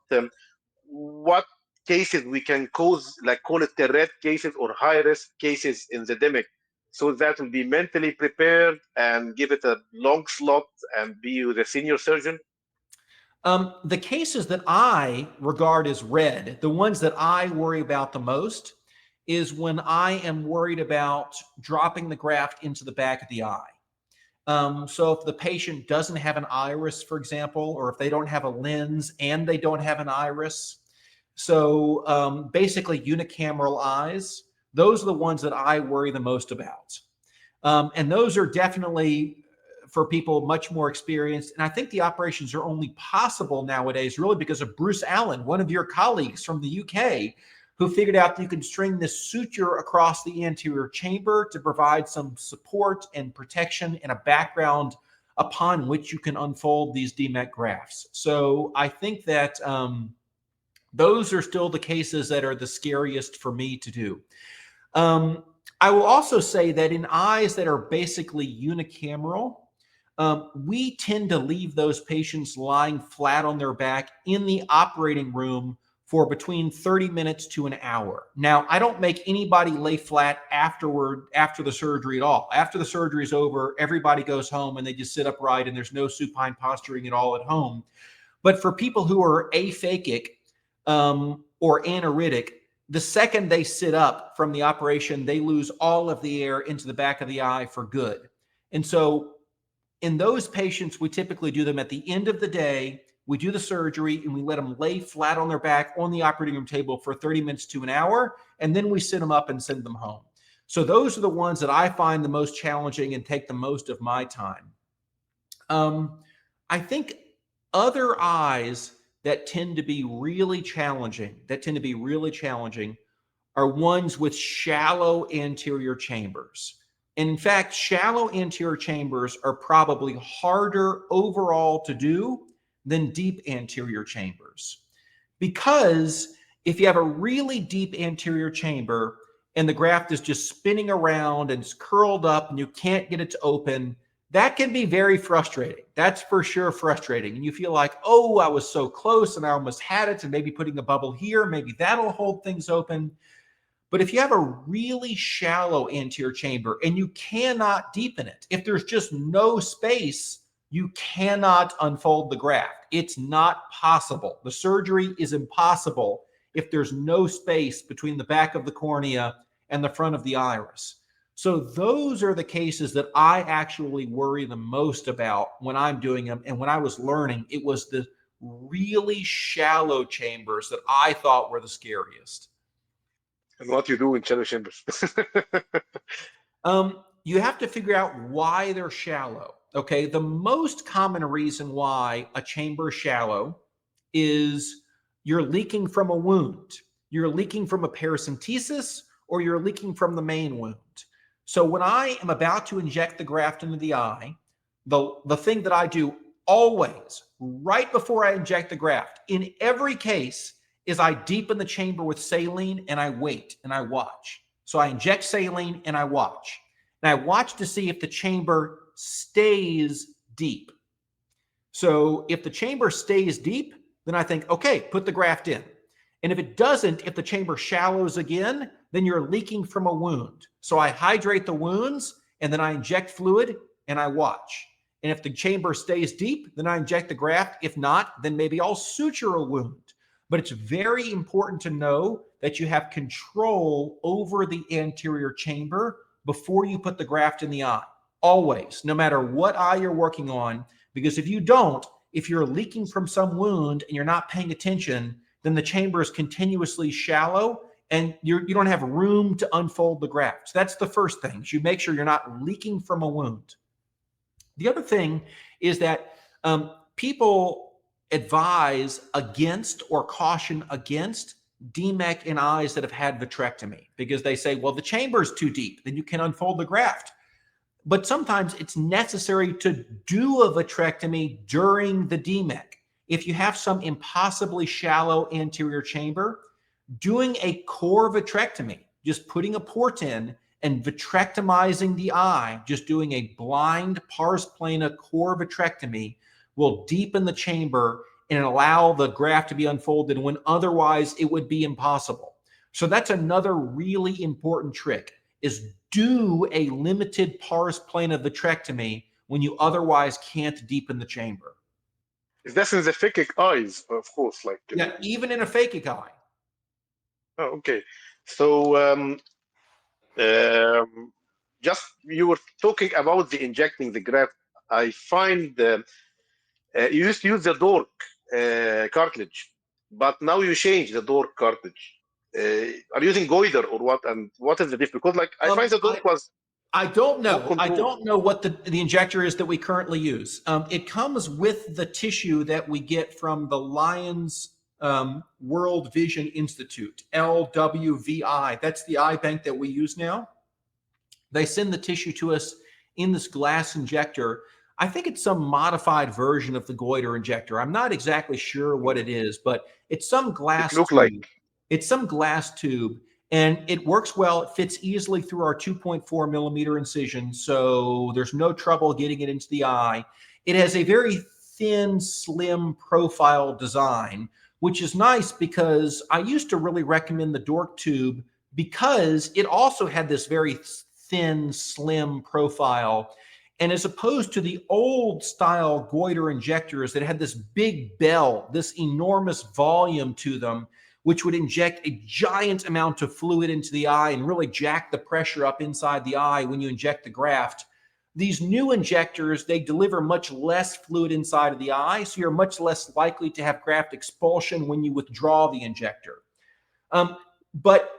what cases we can cause, like call it the red cases or high risk cases in the DMEK, so that will be mentally prepared and give it a long slot and be with a senior surgeon? The cases that I regard as red, the ones that I worry about the most, is when I am worried about dropping the graft into the back of the eye. So if the patient doesn't have an iris, for example, or if they don't have a lens and they don't have an iris, so basically unicameral eyes, those are the ones that I worry the most about. And those are definitely for people much more experienced. And I think the operations are only possible nowadays really because of Bruce Allen, one of your colleagues from the UK, who figured out that you can string this suture across the anterior chamber to provide some support and protection and a background upon which you can unfold these DMEK grafts. So I think that those are still the cases that are the scariest for me to do. I will also say that in eyes that are basically unicameral, we tend to leave those patients lying flat on their back in the operating room for between 30 minutes to an hour. Now, I don't make anybody lay flat afterward, after the surgery at all. After the surgery is over, everybody goes home and they just sit upright and there's no supine posturing at all at home. But for people who are aphakic or aniridic, the second they sit up from the operation, they lose all of the air into the back of the eye for good. And so in those patients, we typically do them at the end of the day. We do the surgery and we let them lay flat on their back on the operating room table for 30 minutes to an hour, and then we sit them up and send them home. So those are the ones that I find the most challenging and take the most of my time. I think other eyes that tend to be really challenging, are ones with shallow anterior chambers. And in fact, shallow anterior chambers are probably harder overall to do than deep anterior chambers. Because if you have a really deep anterior chamber and the graft is just spinning around and it's curled up and you can't get it to open, that can be very frustrating. That's for sure frustrating. And you feel like, oh, I was so close and I almost had it, and maybe putting a bubble here, maybe that'll hold things open. But if you have a really shallow anterior chamber and you cannot deepen it, if there's just no space, you cannot unfold the graft. It's not possible. The surgery is impossible if there's no space between the back of the cornea and the front of the iris. So those are the cases that I actually worry the most about when I'm doing them. And when I was learning, it was the really shallow chambers that I thought were the scariest. And what you do in shallow chambers? You have to figure out why they're shallow. Okay, the most common reason why a chamber is shallow is you're leaking from a wound. You're leaking from a paracentesis, or you're leaking from the main wound. So when I am about to inject the graft into the eye, the thing that I do always, right before I inject the graft, in every case, is I deepen the chamber with saline and I wait and I watch. So I inject saline and I watch. And I watch to see if the chamber stays deep. So if the chamber stays deep, then I think, okay, put the graft in. And if it doesn't, if the chamber shallows again, then you're leaking from a wound. So I hydrate the wounds and then I inject fluid and I watch. And if the chamber stays deep, then I inject the graft. If not, then maybe I'll suture a wound. But it's very important to know that you have control over the anterior chamber before you put the graft in the eye. Always, no matter what eye you're working on, because if you don't, if you're leaking from some wound and you're not paying attention, then the chamber is continuously shallow and you don't have room to unfold the graft. So that's the first thing. You make sure you're not leaking from a wound. The other thing is that people advise against or caution against DMEK in eyes that have had vitrectomy, because they say, well, the chamber is too deep, then you can unfold the graft. But sometimes it's necessary to do a vitrectomy during the DMEK. If you have some impossibly shallow anterior chamber, doing a core vitrectomy, just putting a port in and vitrectomizing the eye, just doing a blind pars plana core vitrectomy, will deepen the chamber and allow the graft to be unfolded when otherwise it would be impossible. So that's another really important trick. is do a limited pars plana vitrectomy when you otherwise can't deepen the chamber. Is this in the phakic eyes, of course? Like Yeah, even in a phakic eye. oh, okay. So um, just you were talking about the injecting the graft. I find you used to use the dork cartilage, but now you change the dork cartilage. Are you using goiter or what? And what is the difference? Because like I find the dork was I don't more know. I control. don't know what the injector is that we currently use. It comes with the tissue that we get from the Lions World Vision Institute, LWVI. That's the eye bank that we use now. They send the tissue to us in this glass injector. I think it's some modified version of the goiter injector. I'm not exactly sure what it is, but it's some It glass looked tube. like It's some glass tube, and it works well. It fits easily through our 2.4 millimeter incision, so there's no trouble getting it into the eye. It has a very thin, slim profile design, which is nice because I used to really recommend the Dork tube because it also had this very thin, slim profile. And as opposed to the old style goiter injectors that had this big bell, this enormous volume to them, which would inject a giant amount of fluid into the eye and really jack the pressure up inside the eye when you inject the graft. These new injectors, they deliver much less fluid inside of the eye, so you're much less likely to have graft expulsion when you withdraw the injector. But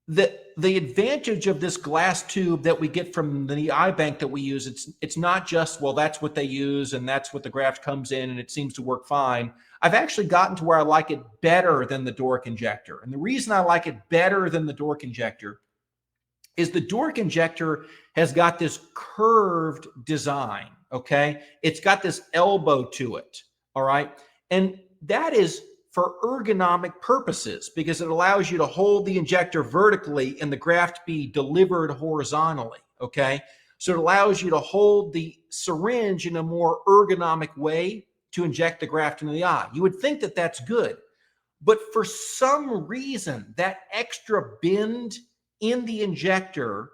the advantage of this glass tube that we get from the eye bank that we use, it's not just, well, that's what they use and that's what the graft comes in and it seems to work fine. I've actually gotten to where I like it better than the Dork injector. And the reason I like it better than the Dork injector is the Dork injector has got this curved design, okay? It's got this elbow to it, all right? And that is for ergonomic purposes because it allows you to hold the injector vertically and the graft be delivered horizontally, okay? So it allows you to hold the syringe in a more ergonomic way to inject the graft into the eye. You would think that that's good, but for some reason, that extra bend in the injector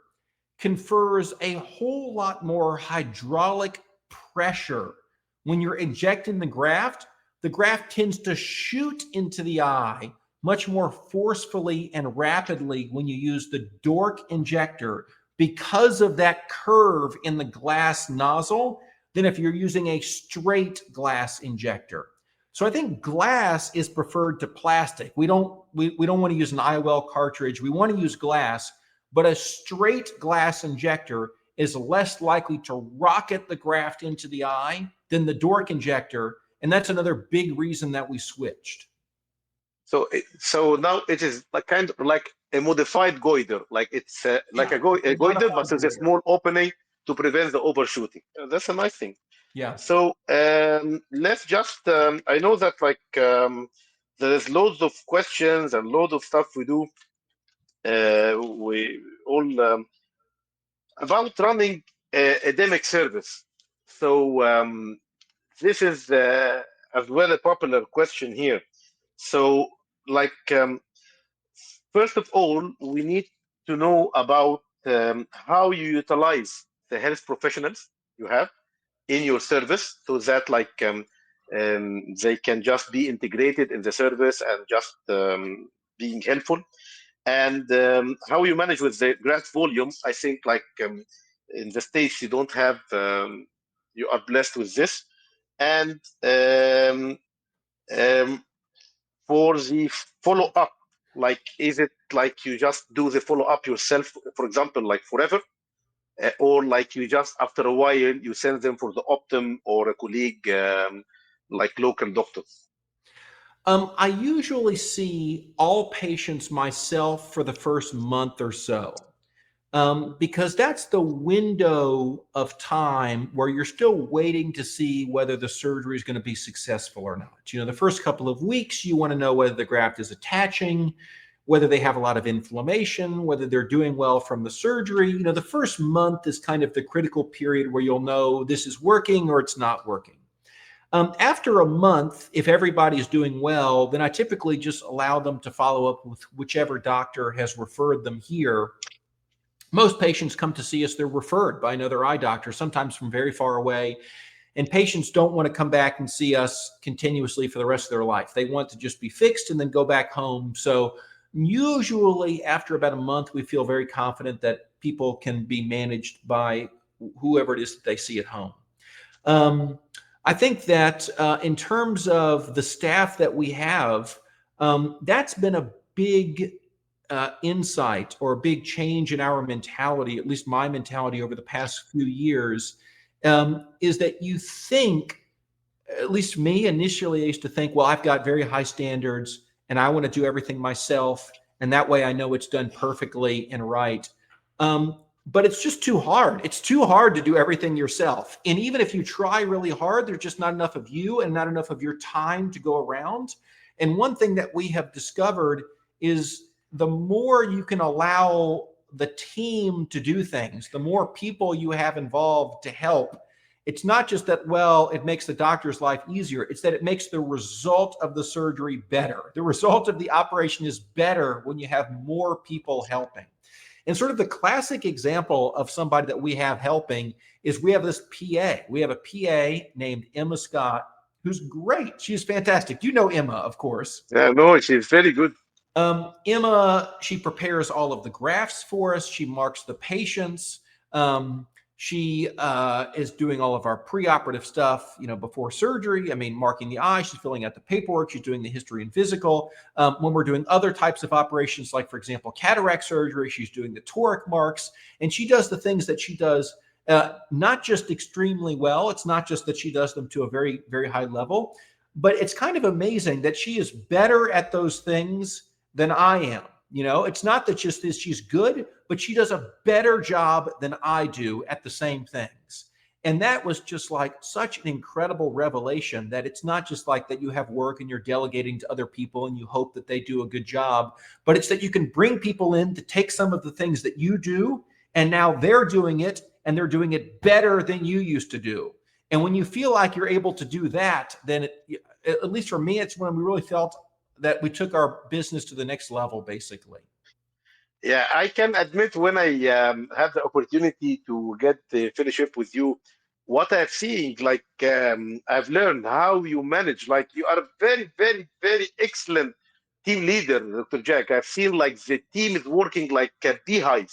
confers a whole lot more hydraulic pressure. When you're injecting the graft tends to shoot into the eye much more forcefully and rapidly when you use the Dork injector because of that curve in the glass nozzle than if you're using a straight glass injector. So I think glass is preferred to plastic. We don't want to use an IOL cartridge. We want to use glass, but a straight glass injector is less likely to rocket the graft into the eye than the Dork injector. And that's another big reason that we switched. So now it is like kind of like a modified goiter, like it's like a goiter, but there's a small opening to prevent the overshooting. That's a nice thing. Yeah. So let's just, I know that like there's loads of questions and loads of stuff we do. We all about running a DMEK service. So this is as well a popular question here. So like first of all, we need to know about how you utilize the health professionals you have in your service so that like they can just be integrated in the service and just being helpful. And how you manage with the graft volume, I think like in the States, you don't have, you are blessed with this. And for the follow-up, like, is it like you just do the follow-up yourself, for example, like forever? Or like you just after a while you send them for the optum or a colleague like local doctors? I usually see all patients myself for the first month or so because that's the window of time where you're still waiting to see whether the surgery is going to be successful or not. You know, the first couple of weeks, you want to know whether the graft is attaching, whether they have a lot of inflammation, whether they're doing well from the surgery. You know, the first month is kind of the critical period where you'll know this is working or it's not working. After a month, if everybody's doing well, then I typically just allow them to follow up with whichever doctor has referred them here. most patients come to see us, they're referred by another eye doctor, sometimes from very far away. And patients don't want to come back and see us continuously for the rest of their life. They want to just be fixed and then go back home. So usually after about a month, we feel very confident that people can be managed by whoever it is that they see at home. I think that in terms of the staff that we have, that's been a big insight or a big change in our mentality, at least my mentality over the past few years, is that you think, at least me initially, I used to think, well, I've got very high standards and I want to do everything myself. And that way I know it's done perfectly and right. But it's just too hard. It's too hard to do everything yourself. And even if you try really hard, there's just not enough of you and not enough of your time to go around. And one thing that we have discovered is the more you can allow the team to do things, the more people you have involved to help. It's not just that, well, it makes the doctor's life easier. It's that it makes the result of the surgery better. The result of the operation is better when you have more people helping. And sort of the classic example of somebody that we have helping is we have this PA. We have a PA named Emma Scott, who's great. She's fantastic. You know Emma, of course. Yeah, no, she's very good. Emma, she prepares all of the grafts for us. She marks the patients. She is doing all of our preoperative stuff, before surgery. I mean, marking the eye. She's filling out the paperwork. She's doing the history and physical. When we're doing other types of operations, like, for example, cataract surgery, she's doing the toric marks. And she does the things that she does not just extremely well. It's not just that she does them to a very, very high level, but it's kind of amazing that she is better at those things than I am. It's not that just this, she's good, but she does a better job than I do at the same things. And that was just like such an incredible revelation, that it's not just like that you have work and you're delegating to other people and you hope that they do a good job, but it's that you can bring people in to take some of the things that you do, and now they're doing it and they're doing it better than you used to do. And when you feel like you're able to do that, then at least for me, it's when we really felt that we took our business to the next level, basically. Yeah, I can admit, when I have the opportunity to get the fellowship with you, what I've seen, like, I've learned how you manage. Like, you are a very, very, very excellent team leader, Dr. Jack. I've seen, like, the team is working like a beehive.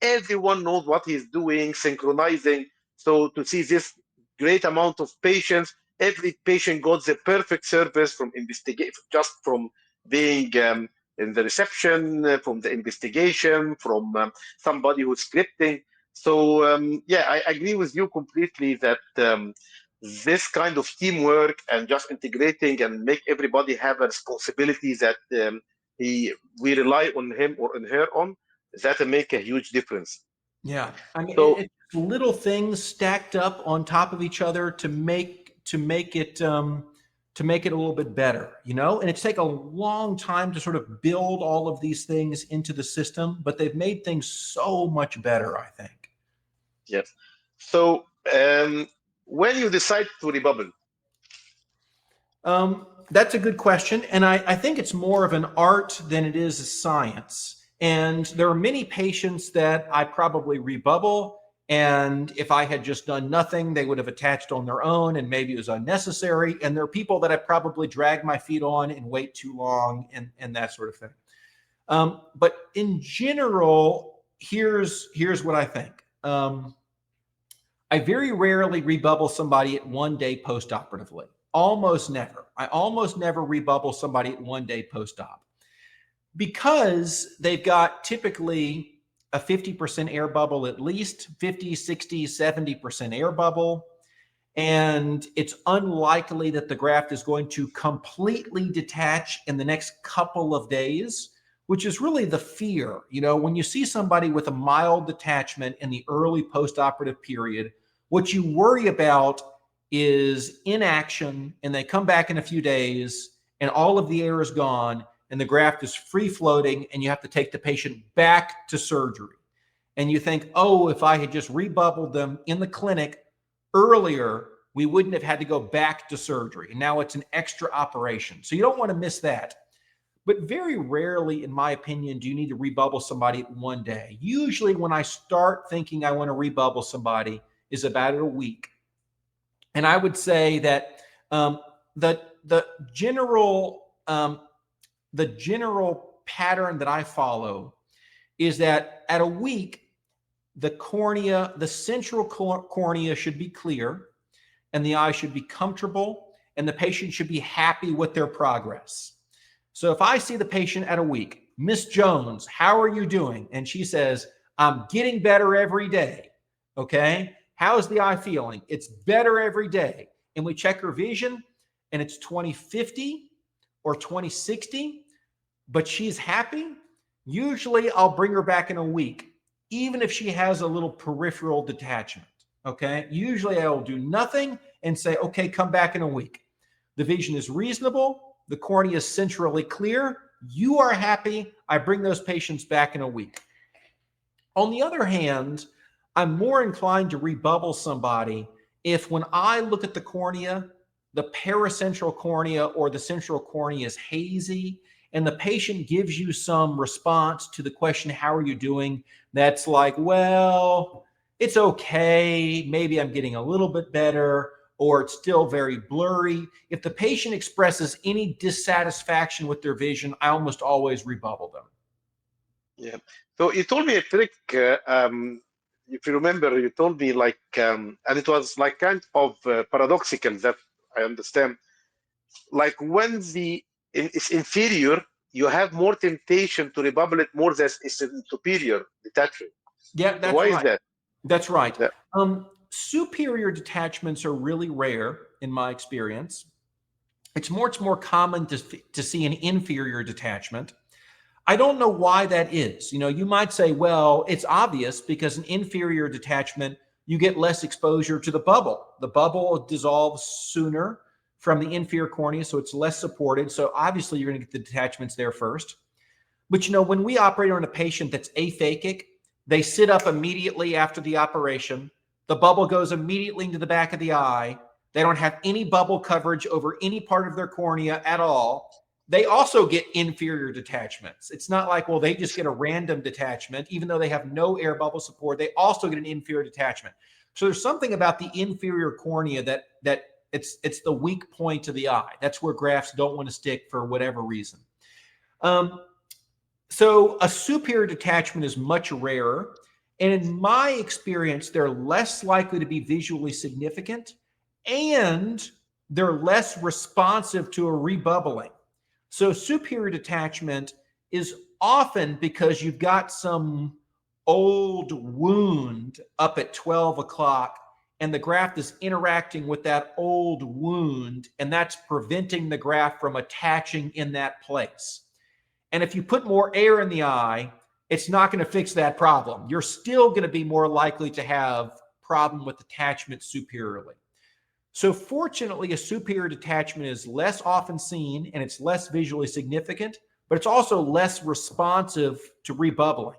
Everyone knows what he's doing, synchronizing. So to see this great amount of patients, every patient got the perfect service from investigate, just from being in the reception, from the investigation, from somebody who's scripting. So yeah, I agree with you completely that this kind of teamwork and just integrating and make everybody have a responsibility that we rely on him or on her on, that make a huge difference. Yeah, I mean, So it's little things stacked up on top of each other to make it a little bit better, and it's taken a long time to sort of build all of these things into the system, but they've made things so much better, I think. yes. So when you decide to rebubble, That's a good question. And I think it's more of an art than it is a science. And there are many patients that I probably rebubble. And if I had just done nothing, they would have attached on their own, and maybe it was unnecessary. And there are people that I probably drag my feet on and wait too long and that sort of thing. But in general, here's what I think. I very rarely rebubble somebody at 1 day postoperatively. Almost never. I almost never rebubble somebody at 1 day post-op, because they've got typically a 50% air bubble, at least 50, 60, 70% air bubble. And it's unlikely that the graft is going to completely detach in the next couple of days, which is really the fear. When you see somebody with a mild detachment in the early postoperative period, what you worry about is inaction, and they come back in a few days and all of the air is gone and the graft is free floating, and you have to take the patient back to surgery. And you think, oh, if I had just rebubbled them in the clinic earlier, we wouldn't have had to go back to surgery. And now it's an extra operation. So you don't want to miss that. but very rarely, in my opinion, do you need to rebubble somebody one day. Usually when I start thinking I want to rebubble somebody is about a week. And I would say that the general pattern that I follow is that at a week, the cornea, the central cornea should be clear, and the eye should be comfortable, and the patient should be happy with their progress. So if I see the patient at a week, Miss Jones, how are you doing? And she says, I'm getting better every day. Okay. How's the eye feeling? It's better every day. And we check her vision and it's 20/50 or 20/60, but she's happy. Usually I'll bring her back in a week, even if she has a little peripheral detachment. Okay. Usually I will do nothing and say, okay, come back in a week. The vision is reasonable. The cornea is centrally clear. You are happy. I bring those patients back in a week. On the other hand, I'm more inclined to rebubble somebody if when I look at the cornea, the paracentral cornea or the central cornea is hazy, and the patient gives you some response to the question, how are you doing? That's like, well, it's okay. Maybe I'm getting a little bit better, or it's still very blurry. If the patient expresses any dissatisfaction with their vision, I almost always rebubble them. Yeah. So you told me a trick. If you remember, you told me like, and it was like kind of paradoxical that I understand. Like when it's inferior, you have more temptation to rebubble it more than it's in superior detachment. Yeah, that's Why right. is that? That's right. Yeah. Superior detachments are really rare in my experience. It's much more common to see an inferior detachment. I don't know why that is. You know, you might say, well, it's obvious because an inferior detachment, you get less exposure to the bubble. The bubble dissolves sooner from the inferior cornea, so it's less supported. So obviously you're going to get the detachments there first. But you know, when we operate on a patient that's aphakic, they sit up immediately after the operation. The bubble goes immediately into the back of the eye. They don't have any bubble coverage over any part of their cornea at all. They also get inferior detachments. It's not like, well, they just get a random detachment, even though they have no air bubble support. They also get an inferior detachment. So there's something about the inferior cornea that it's the weak point of the eye. That's where grafts don't want to stick for whatever reason. So a superior detachment is much rarer. And in my experience, they're less likely to be visually significant, and they're less responsive to a rebubbling. So superior detachment is often because you've got some old wound up at 12 o'clock and the graft is interacting with that old wound, and that's preventing the graft from attaching in that place. And if you put more air in the eye, it's not going to fix that problem. You're still going to be more likely to have problem with attachment superiorly. So fortunately, a superior detachment is less often seen and it's less visually significant, but it's also less responsive to rebubbling.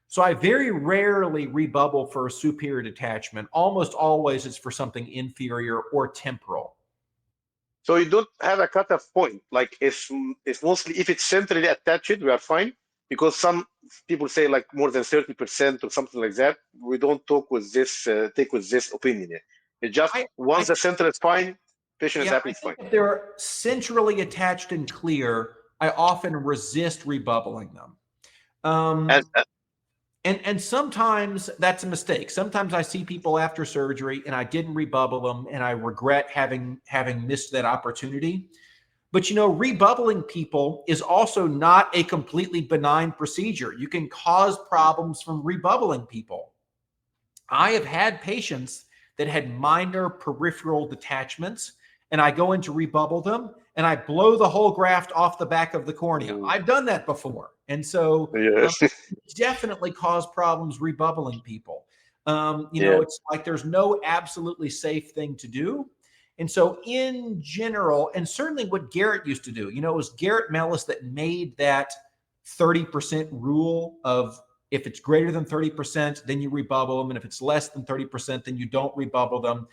So I very rarely rebubble for a superior detachment. Almost always it's for something inferior or temporal. So you don't have a cutoff point. Like it's mostly if it's centrally attached, we are fine. Because some people say like more than 30% or something like that. We don't take with this opinion. It just once the center is fine, patient is happy, it's fine. If they're centrally attached and clear, I often resist rebubbling them. And sometimes that's a mistake. Sometimes I see people after surgery and I didn't rebubble them and I regret having missed that opportunity. But you know, rebubbling people is also not a completely benign procedure. You can cause problems from rebubbling people. I have had patients that had minor peripheral detachments, and I go in to rebubble them, and I blow the whole graft off the back of the cornea. I've done that before. And so definitely cause problems rebubbling people. You know, it's like there's no absolutely safe thing to do. And so in general, and certainly what Garrett used to do, you know, it was Garrett Mellis that made that 30% rule of if it's greater than 30%, then you rebubble them. And if it's less than 30%, then you don't rebubble them.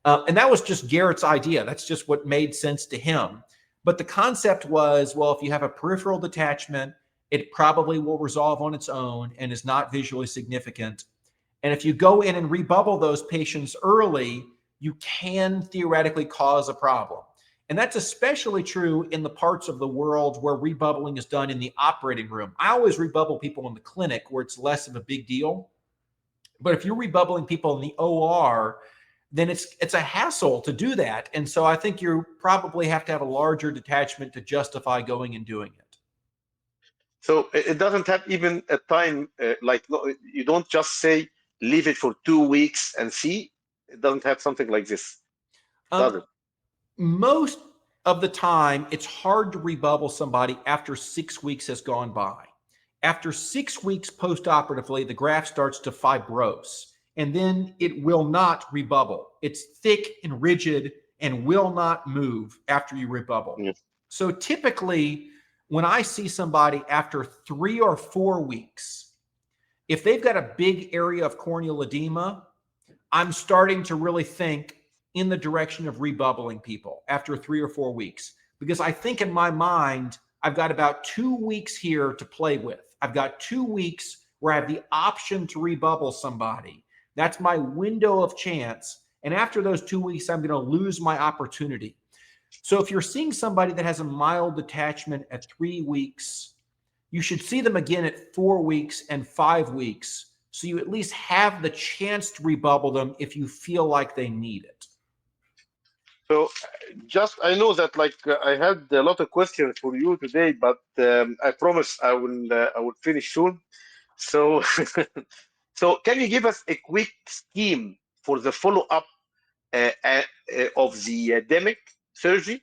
And that was just Garrett's idea. That's just what made sense to him. But the concept was, well, if you have a peripheral detachment, it probably will resolve on its own and is not visually significant. And if you go in and rebubble those patients early, you can theoretically cause a problem. And that's especially true in the parts of the world where rebubbling is done in the operating room. I always rebubble people in the clinic where it's less of a big deal. But if you're rebubbling people in the OR, then it's a hassle to do that. And so I think you probably have to have a larger detachment to justify going and doing it. So it doesn't have even a time, like you don't just say, leave it for 2 weeks and see. It doesn't have something like this, does it? Most of the time, it's hard to rebubble somebody after 6 weeks has gone by. After 6 weeks post-operatively, the graft starts to fibrose, and then it will not rebubble. It's thick and rigid and will not move after you rebubble. Yeah. So typically, when I see somebody after 3 or 4 weeks, if they've got a big area of corneal edema, I'm starting to really think in the direction of rebubbling people after 3 or 4 weeks, because I think in my mind, I've got about 2 weeks here to play with. I've got 2 weeks where I have the option to rebubble somebody. That's my window of chance. And after those 2 weeks, I'm going to lose my opportunity. So if you're seeing somebody that has a mild detachment at 3 weeks, you should see them again at 4 weeks and 5 weeks. So you at least have the chance to rebubble them if you feel like they need it. So just, I know that I had a lot of questions for you today, but I promise I will finish soon. So, so can you give us a quick scheme for the follow-up of the DMEK surgery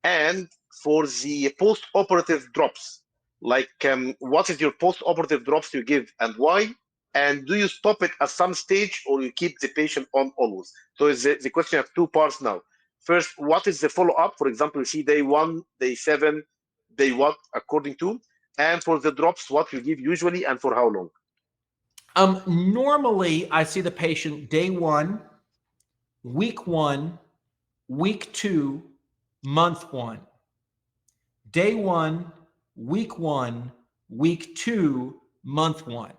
and for the post-operative drops? Like, what is your post-operative drops you give and why? And do you stop it at some stage or you keep the patient on always? So the question has 2 parts now. First, what is the follow-up? For example, you see day 1, day 7, day what, according to, and for the drops, what you give usually and for how long? Normally, I see the patient day 1, week 1, week 2, month 1. Day 1, week 1, week 2, month 1.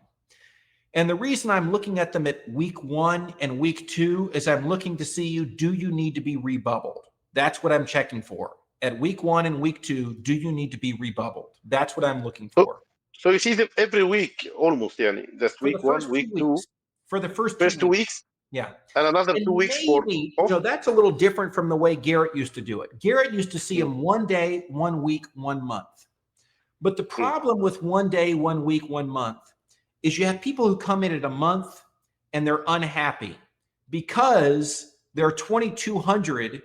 And the reason I'm looking at them at week 1 and week 2 is I'm looking to see do you need to be rebubbled? That's what I'm checking for. At week 1 and week 2, do you need to be rebubbled? That's what I'm looking for. So you see them every week almost, yani. That's For the week 1, first 2 week 2. weeks. For the first 2 weeks. weeks. Yeah. And another 2 weeks for off. that's a little different from the way Garrett used to do it. Garrett used to see him 1 day, 1 week, 1 month. But the problem with 1 day, 1 week, 1 month is you have people who come in at a month and they're unhappy because they're 2,200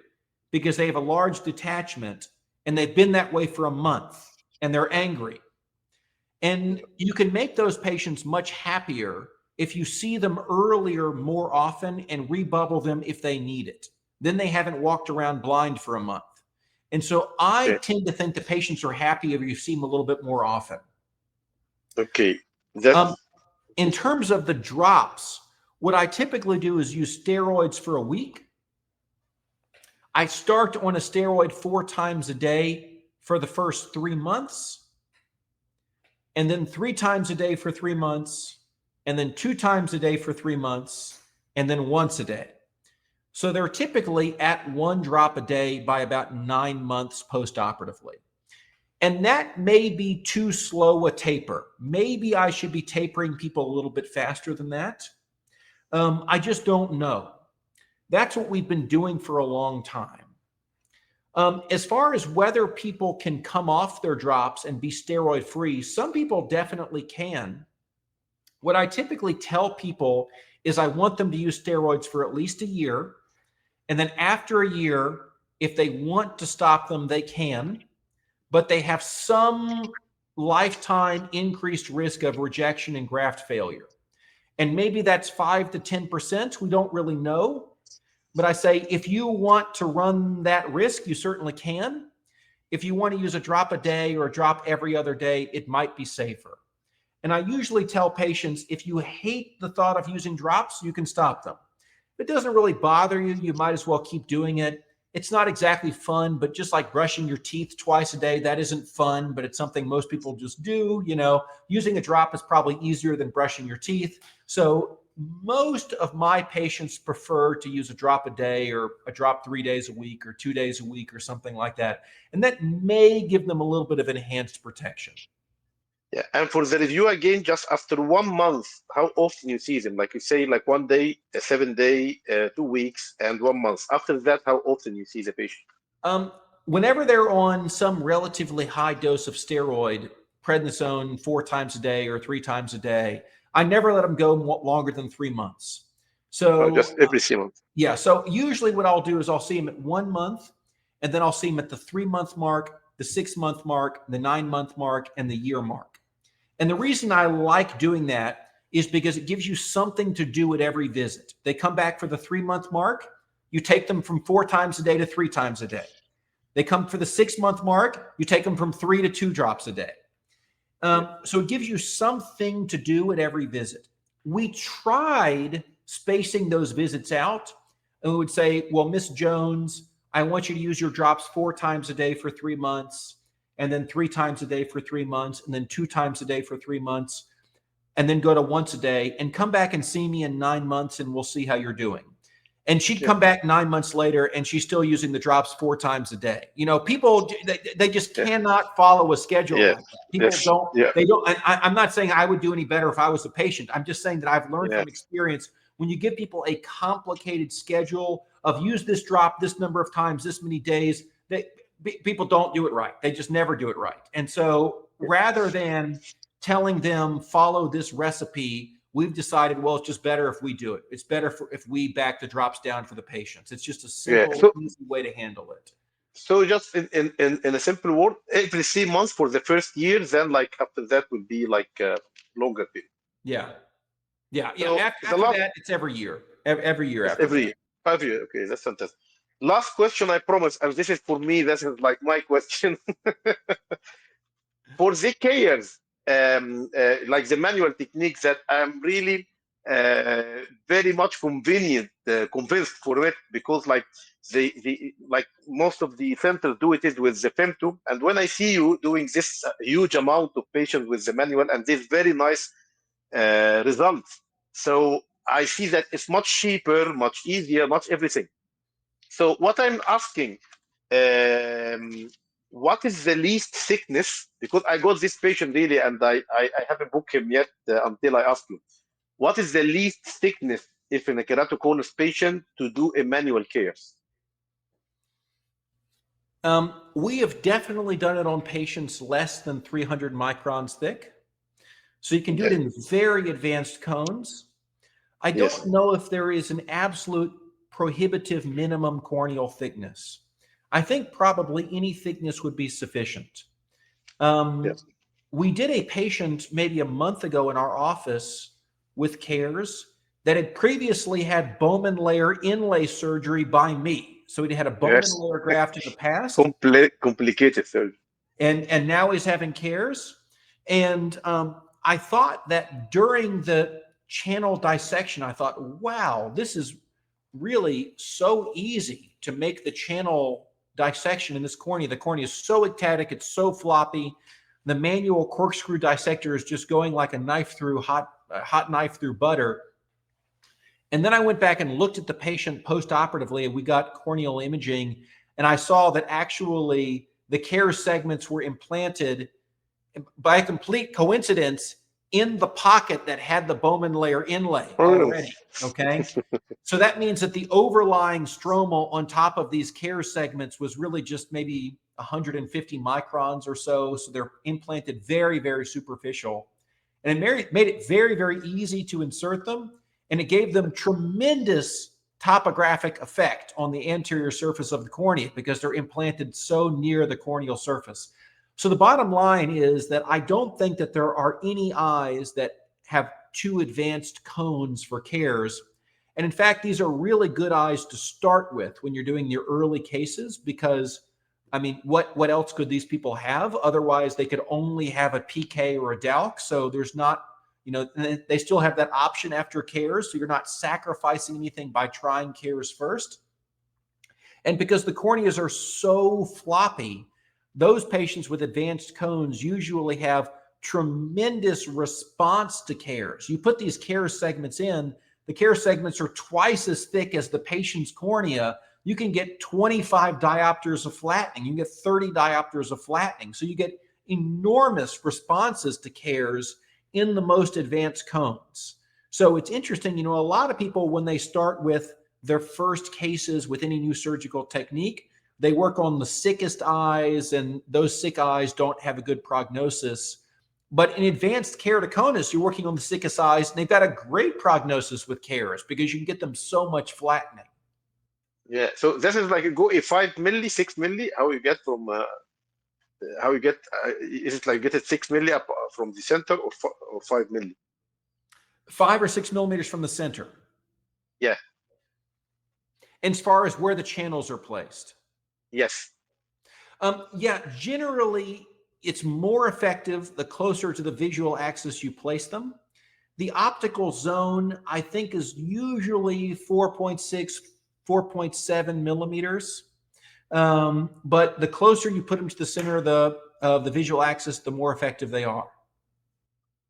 because they have a large detachment and they've been that way for a month and they're angry. And you can make those patients much happier if you see them earlier more often and rebubble them if they need it. Then they haven't walked around blind for a month. And so I tend to think the patients are happy if you see them a little bit more often. Okay. In terms of the drops, what I typically do is use steroids for a week. I start on a steroid 4 times a day for the first 3 months, and then 3 times a day for 3 months, and then 2 times a day for 3 months, and then once a day. So they're typically at 1 drop a day by about 9 months post-operatively. And that may be too slow a taper. Maybe I should be tapering people a little bit faster than that. I just don't know. That's what we've been doing for a long time. As far as whether people can come off their drops and be steroid free, some people definitely can. What I typically tell people is I want them to use steroids for at least a year. And then after a year, if they want to stop them, they can. But they have some lifetime increased risk of rejection and graft failure. And maybe that's 5 to 10%. We don't really know. But I say, if you want to run that risk, you certainly can. If you want to use a drop a day or a drop every other day, it might be safer. And I usually tell patients, if you hate the thought of using drops, you can stop them. If it doesn't really bother you, you might as well keep doing it. it's not exactly fun, but just like brushing your teeth twice a day, that isn't fun, but it's something most people just do. You know, using a drop is probably easier than brushing your teeth. So most of my patients prefer to use a drop a day or a drop 3 days a week or 2 days a week or something like that. And that may give them a little bit of enhanced protection. Yeah, and for the review again, just after 1 month, how often you see them? Like you say, like 1 day, 7 day, 2 weeks, and 1 month. After that, how often you see the patient? Whenever they're on some relatively high dose of steroid, prednisone 4 times a day or 3 times a day, I never let them go longer than 3 months. So Just every 3 months. yeah, so usually what I'll do is I'll see them at 1 month, and then I'll see them at the 3-month mark, the 6-month mark, the 9-month mark, and the year mark. And the reason I like doing that is because it gives you something to do at every visit. They come back for the 3-month mark, you take them from 4 times a day to 3 times a day. They come for the 6-month mark, you take them from 3 to 2 drops a day. So it gives you something to do at every visit. We tried spacing those visits out, and we would say, well, Miss Jones, I want you to use your drops 4 times a day for 3 months, and then 3 times a day for 3 months, and then 2 times a day for 3 months, and then go to once a day, and come back and see me in 9 months, and we'll see how you're doing. And she'd come back 9 months later, and she's still using the drops 4 times a day. You know, people, they just cannot follow a schedule like that. People don't, they don't, and I'm not saying I would do any better if I was a patient. I'm just saying that I've learned from experience, when you give people a complicated schedule of use this drop this number of times, this many days, people don't do it right. They just never do it right. And so rather than telling them follow this recipe, we've decided, well, it's just better if we do it. It's better if we back the drops down for the patients. It's just a simple, easy way to handle it. So just in a simple word, every 3 months for the first year, then like after that will be like a longer period. Yeah. Yeah. Yeah. So after that, it's every year. Every year after every year. 5 years. Okay, that's fantastic. Last question, I promise, and this is for me, this is like my question. For the cares, like the manual techniques that I'm really very much convinced for it, because like like most of the centers do it is with the femto, and when I see you doing this huge amount of patients with the manual and this very nice results, so I see that it's much cheaper, much easier, much everything. So what I'm asking, what is the least thickness? Because I got this patient really, and I haven't booked him yet until I ask you. What is the least thickness if in a keratoconus patient to do a manual cares? We have definitely done it on patients less than 300 microns thick. So you can do it in very advanced cones. I don't know if there is an absolute prohibitive minimum corneal thickness. I think probably any thickness would be sufficient. We did a patient maybe a month ago in our office with cares that had previously had Bowman layer inlay surgery by me. So he had a Bowman layer graft in the past. Complicated surgery. And now he's having cares. And I thought that during the channel dissection, I thought, wow, this is really so easy to make the channel dissection in this cornea. The cornea is so ectatic, it's so floppy. The manual corkscrew dissector is just going like a knife through hot knife through butter. And then I went back and looked at the patient post-operatively, and we got corneal imaging, and I saw that actually the care segments were implanted by a complete coincidence in the pocket that had the Bowman layer inlay already, okay? So that means that the overlying stroma on top of these care segments was really just maybe 150 microns or so. So they're implanted very, very superficial. And it made it very, very easy to insert them. And it gave them tremendous topographic effect on the anterior surface of the cornea because they're implanted so near the corneal surface. So the bottom line is that I don't think that there are any eyes that have too advanced cones for cares. And in fact, these are really good eyes to start with when you're doing your early cases, because I mean, what else could these people have? Otherwise, they could only have a PK or a DALC. So there's not, you know, they still have that option after cares. So you're not sacrificing anything by trying cares first. And because the corneas are so floppy, those patients with advanced cones usually have tremendous response to cares. You put these care segments in, the care segments are twice as thick as the patient's cornea. You can get 25 diopters of flattening. You can get 30 diopters of flattening. So you get enormous responses to cares in the most advanced cones. So it's interesting, a lot of people, when they start with their first cases with any new surgical technique, they work on the sickest eyes, and those sick eyes don't have a good prognosis. But in advanced keratoconus, you're working on the sickest eyes, and they've got a great prognosis with caries because you can get them so much flattening. Yeah, so this is like a 5 milli, 6 milli, how you get from, is it like get it 6 milli up from the center, or 5 milli? 5 or 6 millimeters from the center. Yeah. As far as where the channels are placed. Yes. Yeah, generally, it's more effective the closer to the visual axis you place them. The optical zone, I think, is usually 4.6, 4.7 millimeters. But the closer you put them to the center of the visual axis, the more effective they are.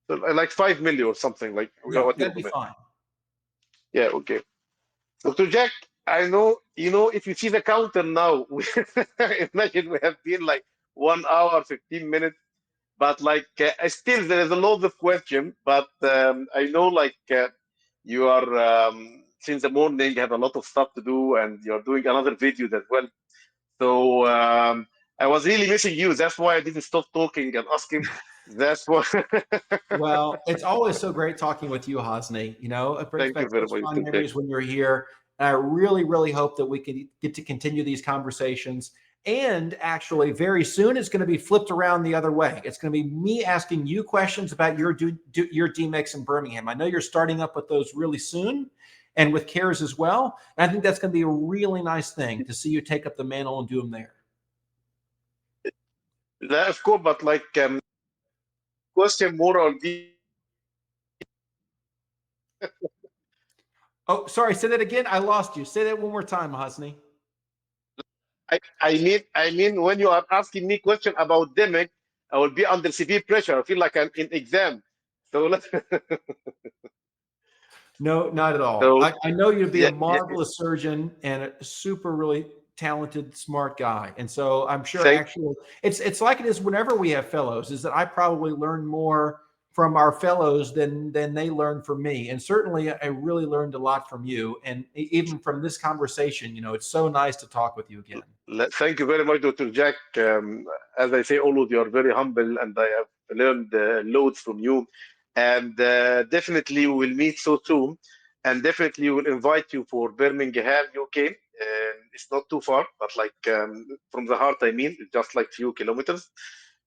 So like 5 milli or something, like. Yeah, that'd be fine. Yeah, okay. Dr. Jack, I know, if you see the counter now, imagine we have been like 1 hour, 15 minutes, but like still there is a lot of questions, but I know you are, since the morning, you have a lot of stuff to do, and you're doing another video as well. So I was really missing you. That's why I didn't stop talking and asking. That's why. Well, it's always so great talking with you, Hosny. It brings Thank you back very such much. fun memories when you're here. And I really, really hope that we can get to continue these conversations. And actually, very soon, it's going to be flipped around the other way. It's going to be me asking you questions about your DMEKs in Birmingham. I know you're starting up with those really soon, and with CARES as well. And I think that's going to be a really nice thing to see you take up the mantle and do them there. Of course, but question more on the. Oh, sorry. Say that again. I lost you. Say that one more time, Hosny. I mean, when you are asking me question about DMEK, I will be under severe pressure. I feel like I'm in exam. So let's. No, not at all. So I know you to be yeah, a marvelous surgeon and a super, really talented, smart guy. And so I'm sure actually it's like it is whenever we have fellows, is that I probably learn more from our fellows than they learn from me. And certainly I really learned a lot from you. And even from this conversation, it's so nice to talk with you again. Thank you very much, Dr. Jack. As I say, always you are very humble, and I have learned loads from you. And definitely we will meet so soon. And definitely will invite you for Birmingham, UK. It's not too far, but from the heart, I mean, it's just like few kilometers.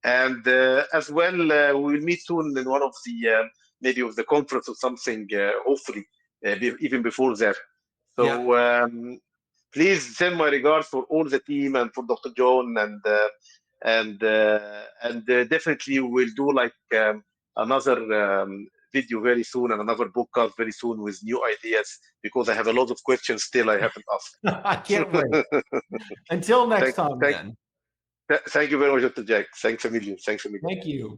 And as well, we will meet soon in one of the maybe of the conference or something. Hopefully, even before that. So. Yeah. Please send my regards for all the team and for Dr. John, and definitely we'll do another video very soon and another podcast very soon with new ideas, because I have a lot of questions still I haven't asked. I can't wait. Until next time, then. Thank you very much, Dr. Jack. Thanks a million. Thanks a million. Thank you.